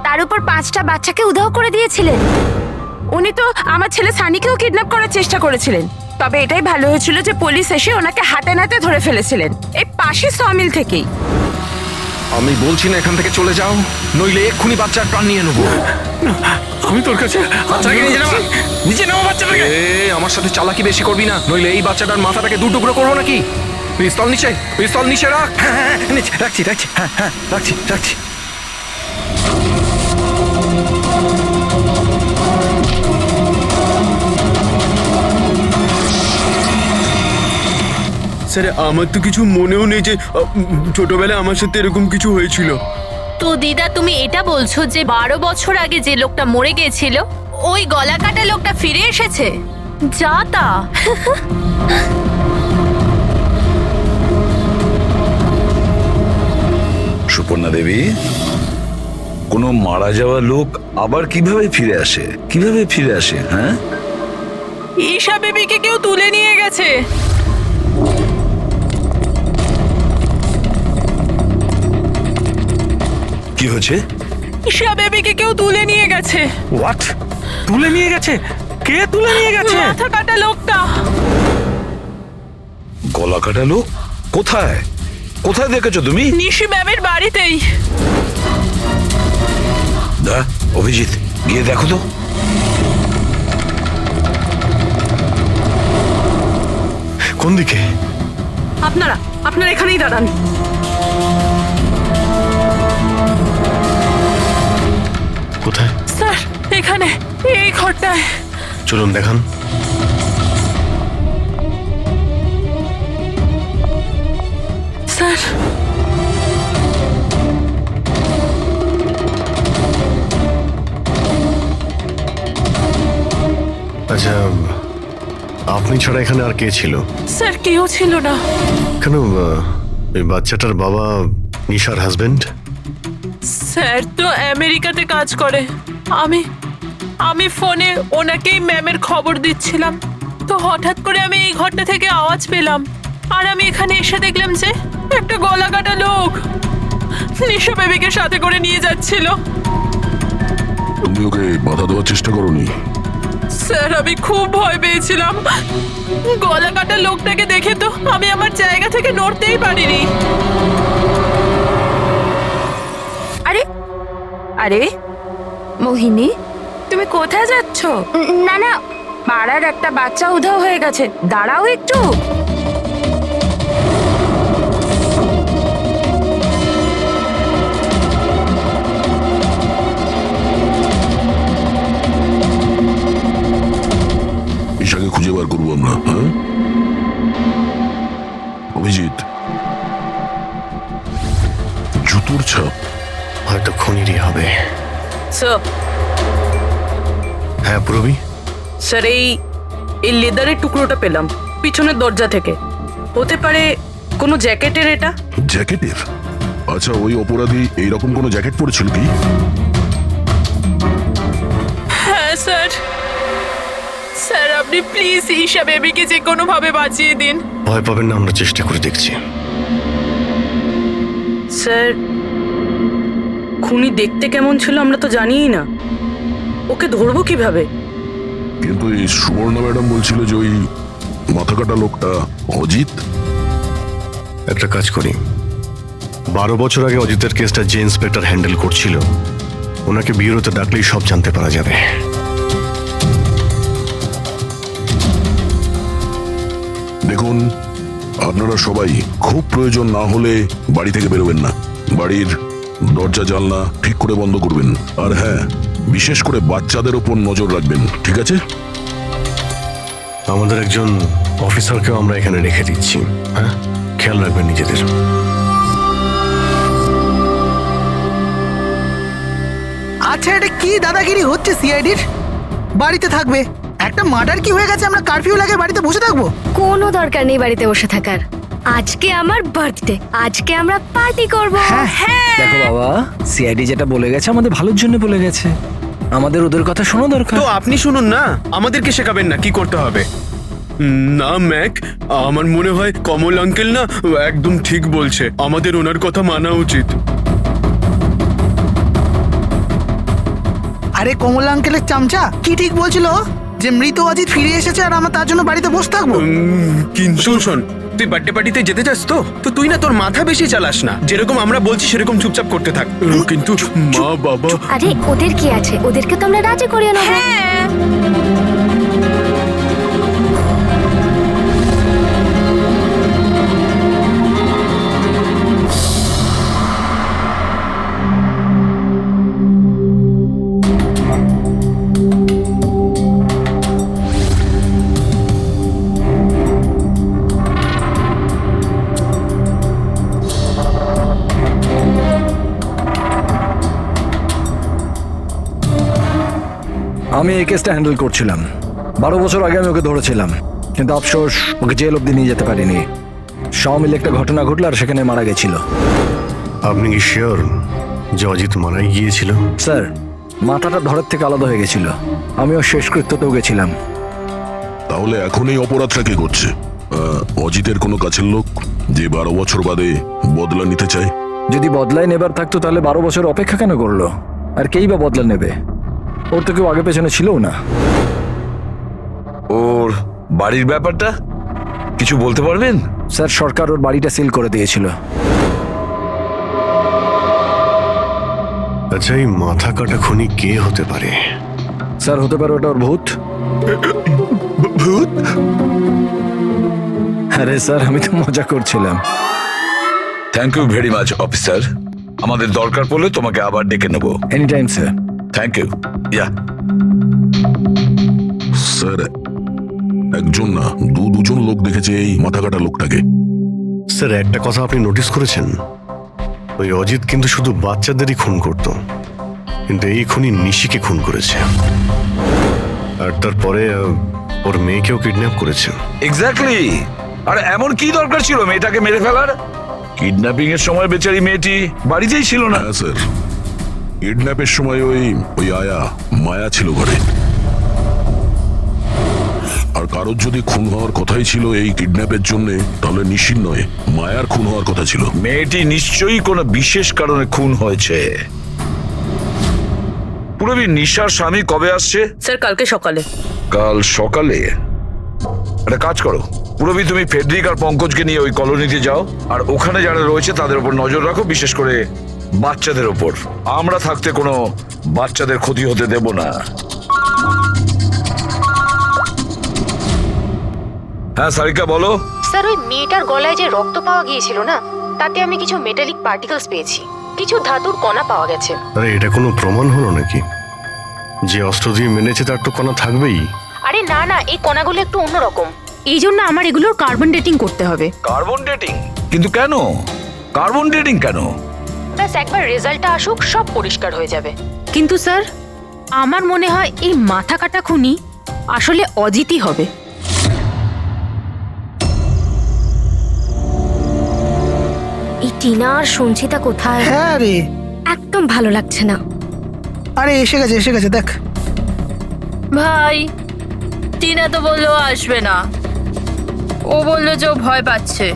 তার উপর 5টা বাচ্চাকে উধাও করে দিয়েছিলেন। উনি তো আমার ছেলে সানিকেও কিডন্যাপ করার চেষ্টা করেছিলেন। তবে এটাই ভালো হয়েছিল যে পুলিশ এসে ওনাকে হাতে নাতে ধরে ফেলেছিলেন, এই পাশে সমিল থেকেই। আমি বলছি না এখান থেকে চলে যাও, নইলে এক্ষুনি বাচ্চার প্রাণ নিয়ে নেবো। আমি তোর কাছে বাচ্চাটাকে নিচে নামো বাচ্চাটাকে। আমার সাথে চালাকি বেশি করবি না, নইলে এই বাচ্চাটার মাথাটাকে 2 টুকরো করবো নাকি। পিস্তল নিচে, পিস্তল নিচে রাখ। হ্যাঁ, রাখছি রাখছি, হ্যাঁ হ্যাঁ রাখছি রাখছি। স্যার আমার তো কিছু মনেও নেই যে ছোটবেলায় আমার সাথে এরকম কিছু হয়েছিল। তো দিদা, তুমি এটা বলছো যে 12 বছর আগে যে লোকটা মরে গিয়েছিল ওই গলা কাটা লোকটা ফিরে এসেছে? যা তা। সুপর্ণা দেবী, কোনো মারা যাওয়া লোক আবার কিভাবে ফিরে আসে? কিভাবে ফিরে আসে? হ্যাঁ, ঈশা বেবিকে কেউ তুলে নিয়ে গেছে। কি হয়েছে? ঈশা বেবিকে কেউ তুলে নিয়ে গেছে। হোয়াট? তুলে নিয়ে গেছে? কে তুলে নিয়ে গেছে? মাথা কাটা লোকটা। গলা কাটা লোক? কোথায় কোথায় দেখেছো তুমি? নিশি ম্যামের বাড়িতেই। দা, অভিজিৎ, গিয়ে দেখো তো। কোন দিকে? আপনারা এখানেই দাঁড়ান। কোথায়? স্যার, এখানে, এই ঘরটায়। চলুন দেখান। স্যার, আচ্ছা, আপনি ছাড়া এখানে আর কে ছিল? স্যার কেউ ছিল না। কেন, এই বাচ্চাটার বাবা নিশার হাজবেন্ড? স্যার তো আমেরিকাতে কাজ করে। আমি ফোনে ওনাকেই ম্যামের খবর দিচ্ছিলাম, তো হঠাৎ করে আমি এই ঘরটা থেকে আওয়াজ পেলাম, আর আমি এখানে এসে দেখলাম যে একটা গলা কাটা লোক নিশা বেবিকে সাথে করে নিয়ে যাচ্ছিল। তুমি ওকে বাধা দেওয়ার চেষ্টা করোনি? স্যার আমি খুব ভয় পেয়েছিলাম। গলা কাটা লোকটাকে দেখে তো আমি আমার জায়গা থেকে নড়তেই পারিনি। আরে আরে মোহিনী, তুমি কোথায় যাচ্ছ? না না, পাড়ার একটা বাচ্চা উধাও হয়ে গেছে, দাঁড়াও একটু। আমরা? হ্যাঁ অভিজিৎ, জুতোর ছাপ হয়তো খুনিরই হবে। স্যার হ্যাঁ পুরবি, স্যার এই লেদারের টুকরোটা পেলাম পিছনের দরজা থেকে। হতে পারে কোনো জ্যাকেটের এটা? জ্যাকেটের? আচ্ছা, ওই অপরাধী এইরকম কোনো জ্যাকেট পরেছিল কি? হ্যাঁ স্যার। স্যার আপনি প্লিজ ঈশা বেবিকে যে কোনো ভাবে বাঁচিয়ে দিন। ভয় পাবেন না, আমরা চেষ্টা করে দেখছি। স্যার খুনি দেখতে কেমন ছিল আমরা তো জানিই না, ওকে ধরবো কিভাবে? কিন্তু এই সুবর্ণা ম্যাডাম বলছিল যে ওই মাথা কাটা লোকটা অজিত। একটা কাজ করি, 12 বছর আগে অজিতের কেসটা যে ইন্সপেক্টর হ্যান্ডেল করছিল, ওনাকে বিউরোতে ডাকলেই সব জানতে পারা যাবে। দেখুন, আপনারা সবাই খুব প্রয়োজন না হলে বাড়ি থেকে বেরোবেন না। বাড়ির দরজা জানলা ঠিক করে বন্ধ করবেন। আর হ্যাঁ, বিশেষ করে বাচ্চাদের ওপর নজর রাখবেন, ঠিক আছে? আমাদের একজন অফিসারকেও আমরা এখানে রেখে দিচ্ছি। হ্যাঁ, খেয়াল রাখবেন নিজেদের। আচ্ছা, এটা কি দাদাগিরি হচ্ছে সিআইডির? বাড়িতে থাকবে, একটা মার্ডার কি হয়ে গেছে, আমরা কারফিউ লাগে বাড়িতে বসে থাকবো? কোনো দরকার নেই বাড়িতে বসে থাকার। আজকে আমার বার্থডে, আজকে আমরা পার্টি করব। হ্যাঁ দেখো বাবা, সিআইডি যেটা বলে গেছে আমাদের ভালোর জন্য বলে গেছে, আমাদের ওদের কথা শোনা দরকার। তো আপনি শুনুন না, আমাদেরকে শেখাবেন না কি করতে হবে। না ম্যাক, আমার মনে হয় কমল আঙ্কেল না একদম ঠিক বলছে, আমাদের ওনার কথা মানা উচিত। আরে কমলা আঙ্কেলের চামচা কি ঠিক বলছিল যে মৃত অজিত ফিরে এসেছে আর আমরা তার জন্য বাড়িতে বসে থাকবো? কিন্তু শোন, তুই বার্থডে পার্টিতে যেতে চাস তো তুই না তোর মাথা বেশি চালাস না, যেরকম আমরা বলছি সেরকম চুপচাপ করতে থাক। কিন্তু মা বাবা, আরে ওদের কি আছে, ওদেরকে তো আমরা রাজি করিয়ে নেব। আমি এই কেসটা হ্যান্ডেল করছিলাম। 12 বছর আগে আমি ওকে ধরেছিলাম, কিন্তু আফসোস ওকে জেল অব্দি নিয়ে যেতে পারিনি। সব মিলে একটা ঘটনা ঘটলো আর সেখানে মারা গেছিল। আপনি কি শিওর যে অজিত মারাই গিয়েছিল? স্যার, মাথাটা ধরের থেকে আলাদা হয়ে গেছিল। আমিও শেষকৃত্যতেও গেছিলাম। তাহলে এখন এই অপরাধটা কে করছে? অজিতের কোনো কাছের লোক যে 12 বছর বাদে বদলা নিতে চায়? যদি বদলাই নেবার থাকতো তাহলে 12 বছর অপেক্ষা কেন করলো? আর কেই বা বদলা নেবে? ওর তো কেউ আগে পেছনে ছিল না। ওর বাড়ির ব্যাপারটা কিছু বলতে পারবেন? স্যার, সরকার ওর বাড়িটা সিল করে দিয়েছিল। আচ্ছা, এই মাথা কাটা খুনি কে হতে পারে? স্যার, হতে পারে ওটা ওর ভূত। ভূত? আরে স্যার, আমি তো মজা করছিলাম। Thank you very much officer, আমাদের দরকার পড়লে তোমাকে আবার ডেকে নেব। Any time sir. Thank you. Yeah sir, একজন না দুজন লোক দেখেছে এই মাথা কাটা লোকটাকে। স্যার, একটা কথা আপনি নোটিস করেছেন? ওই অজিত কিন্তু শুধু বাচ্চাদেরই খুন করত, কিন্তু এই খুনি নিশিকে খুন করেছে। আর তারপরে ওর মেয়েকেও কিডন্যাপ করেছে। এক্স্যাক্টলি। আর এমন কি দরকার ছিল মেয়েটাকে মেরে ফেলার? কিডন্যাপিং এর সময় বেচারি মেয়েটি বাড়িতেই ছিল না। হ্যাঁ স্যার, কিডন্যাপের সময় ওই আয়া মায়া ছিল ঘরে। আর কারোর যদি খুন হওয়ার কথাই ছিল এই কিডন্যাপের জন্য, তাহলে নিশ্চিত নয়, মায়ার খুন হওয়ার কথা ছিল। মেয়েটি নিশ্চয়ই কোনো বিশেষ কারণে খুন হয়েছে। পুরবি, নিশার স্বামী কবে আসছে? স্যার কালকে সকালে। কাল সকালে? একটা কাজ করো পুরবি, তুমি ফেডরিক আর পঙ্কজকে নিয়ে ওই কলোনিতে যাও, আর ওখানে যারা রয়েছে তাদের উপর নজর রাখো, বিশেষ করে বাচ্চাদের ওপর। আমরা থাকতে কোনো বাচ্চাদের ক্ষতি হতে দেব না। হ্যাঁ সারিকা, বলো। স্যার, ওই মেয়েটার গলায় যে রক্ত পাওয়া গিয়েছিল না, তাতে আমি কিছু মেটালিক পার্টিকেলস পেয়েছি, কিছু ধাতুর কণা পাওয়া গেছে। আরে এটা কোনো প্রমাণ হলো নাকি? যে অস্ত্র দিয়ে মেনেছে তার তো কণা থাকবেই। আরে না না, এই কণাগুলো একটু অন্যরকম। এই জন্য আমার এগুলোর কার্বন ডেটিং করতে হবে। Carbon dating? কিন্তু কেন কার্বন ডেটিং কেন? ব্যাস একবার রেজাল্টটা আসুক, সব পরিষ্কার হয়ে যাবে। কিন্তু স্যার, আমার মনে হয় এই মাথা কাটা খুনি আসলে অজিতই হবে। এই টিনা আর সঞ্চিতা কোথায়? হ্যাঁ রে, একদম ভালো লাগছে না। আরে এসে গেছে দেখ। ভাই, টিনা তো বললো আসবে না, ও বললো যে ও ভয় পাচ্ছে।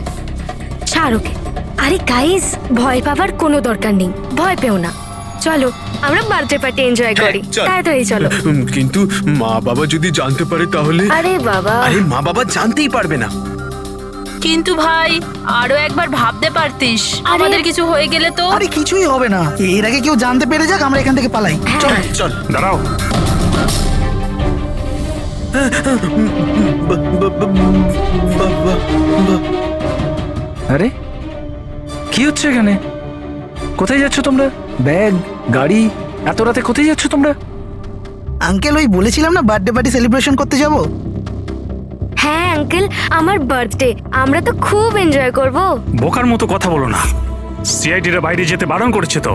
ছাড় ওকে। আরে গাইস, ভয় পাবার কোনো দরকার নেই, ভয় পেও না। চলো আমরা বার্থডে পার্টি এনজয় করি। চল। তাড়াতাড়ি চলো। কিন্তু মা বাবা যদি জানতে পারে তাহলে? আরে বাবা, আরে মা বাবা জানতেই পারবে না। কিন্তু ভাই, আরো একবার ভাবতে পারতিস, আমাদের কিছু হয়ে গেলে তো। আরে কিছুই হবে না, এর আগে কেউ জানতে পেরে যাক, আমরা এখান থেকে পালাই। চল চল। দাঁড়াও, আরে কি হচ্ছে এখানে? কোথায় যাচ্ছ তোমরা? ব্যাগ, গাড়ি, এত রাতে কোথায় যাচ্ছ তোমরা? আঙ্কেল, ওই বলেছিলাম না বার্থডে পার্টি সেলিব্রেশন করতে যাব। হ্যাঁ আঙ্কেল, আমার বার্থডে, আমরা তো খুব এনজয় করব। বোকার মতো কথা বলো না। সিআইডিরা বাইরে যেতে বারণ করেছে তো।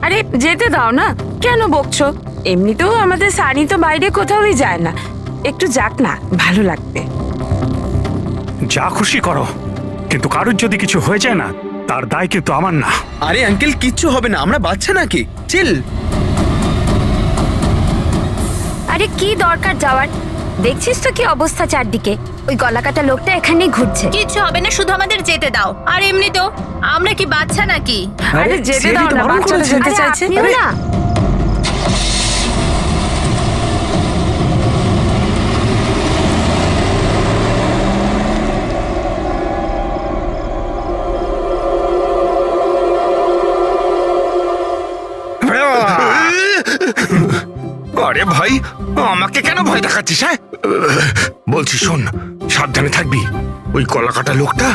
আরে যেতে দাও না, কেন বকছো? এমনিতেও আমাদের সানি তো বাইরে কোথাওই যায় না, একটু যাক না, ভালো লাগবে। যা খুশি করো, কিন্তু কারোর যদি কিছু হয়ে যায় না, তার দায় কিন্তু আমার না। আরে আঙ্কেল, কিচ্ছু হবে না, আমরা বাচ্চা নাকি, চিল। আরে কি দরকার যাওয়ার? দেখছিস তো কি অবস্থা চারদিকে। ওই গলাকাটা লোকটা এখানেই ঘুরছে। কিচ্ছু হবে না, শুধু আমাদের যেতে দাও। আর এমনিতেও আমরা কি বাচ্চা নাকি? আরে যেতে সিআইডি দাও তো না, বারণ বাচ্চারা করেছে। যেতে আরে চাইছে। আপনিও না। আরে ভাই, আমাকে কেন ভয় দেখাচ্ছিস? হ্যাঁ বলছি শোন, সাবধানে থাকবি। ওই কলাকাটা লোকটা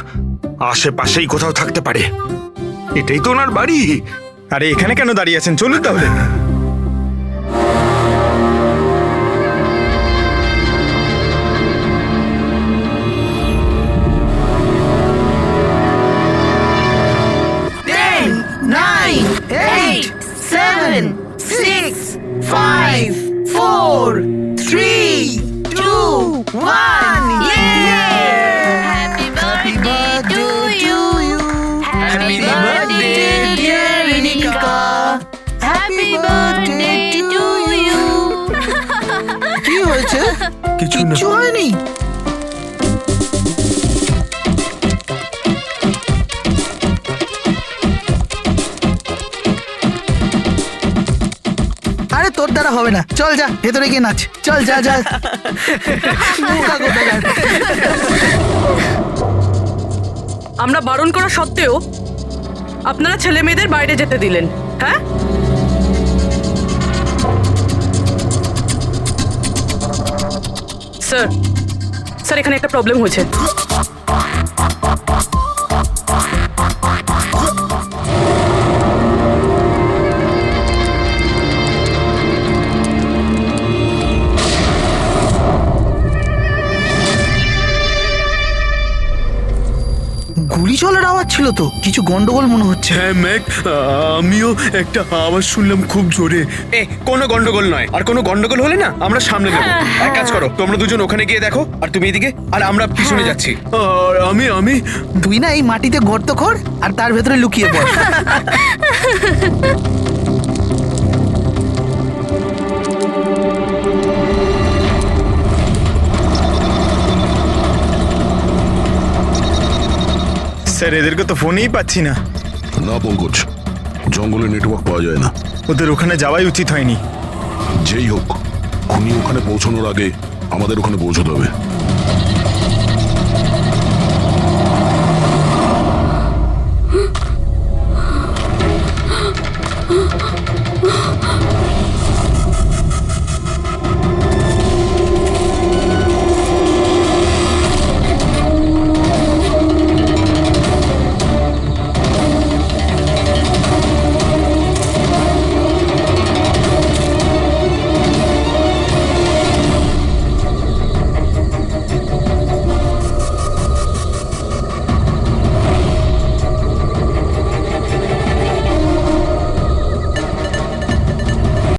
আশেপাশেই কোথাও থাকতে পারে, এটাই তো ওনার বাড়ি। আরে এখানে কেন দাঁড়িয়ে আছেন, চলুন তাহলে। কি হয়েছে? কিচ্ছু হয়নি। আরে তোর দ্বারা হবে না, চল যা ভেতরে গিয়ে নাচ। চল যা যা। আমরা বারণ করা সত্ত্বেও আপনারা ছেলে মেয়েদের বাইরে যেতে দিলেন, হ্যাঁ? স্যার, স্যার এখানে একটা প্রবলেম হয়েছে। গুলি চলার আওয়াজ ছিল তো, কিছু গন্ডগোল মনে হচ্ছে। হ্যাঁ ম্যাক, আমিও একটা আওয়াজ শুনলাম খুব জোরে। কোনো গন্ডগোল নয়, আর কোনো গন্ডগোল হলে না আমরা সামনে নেবো। এক কাজ করো, তোমরা দুজন ওখানে গিয়ে দেখো, আর তুমি এদিকে, আর আমরা পিছনে যাচ্ছি। আর আমি তুই না এই মাটিতে গর্ত কর আর তার ভেতরে লুকিয়ে পড়। স্যার, এদেরকে তো ফোনেই পাচ্ছি না। না পঙ্কজ, জঙ্গলে নেটওয়ার্ক পাওয়া যায় না। ওদের ওখানে যাওয়াই উচিত হয়নি। যেই হোক, খুনি ওখানে পৌঁছানোর আগে আমাদের ওখানে পৌঁছতে হবে।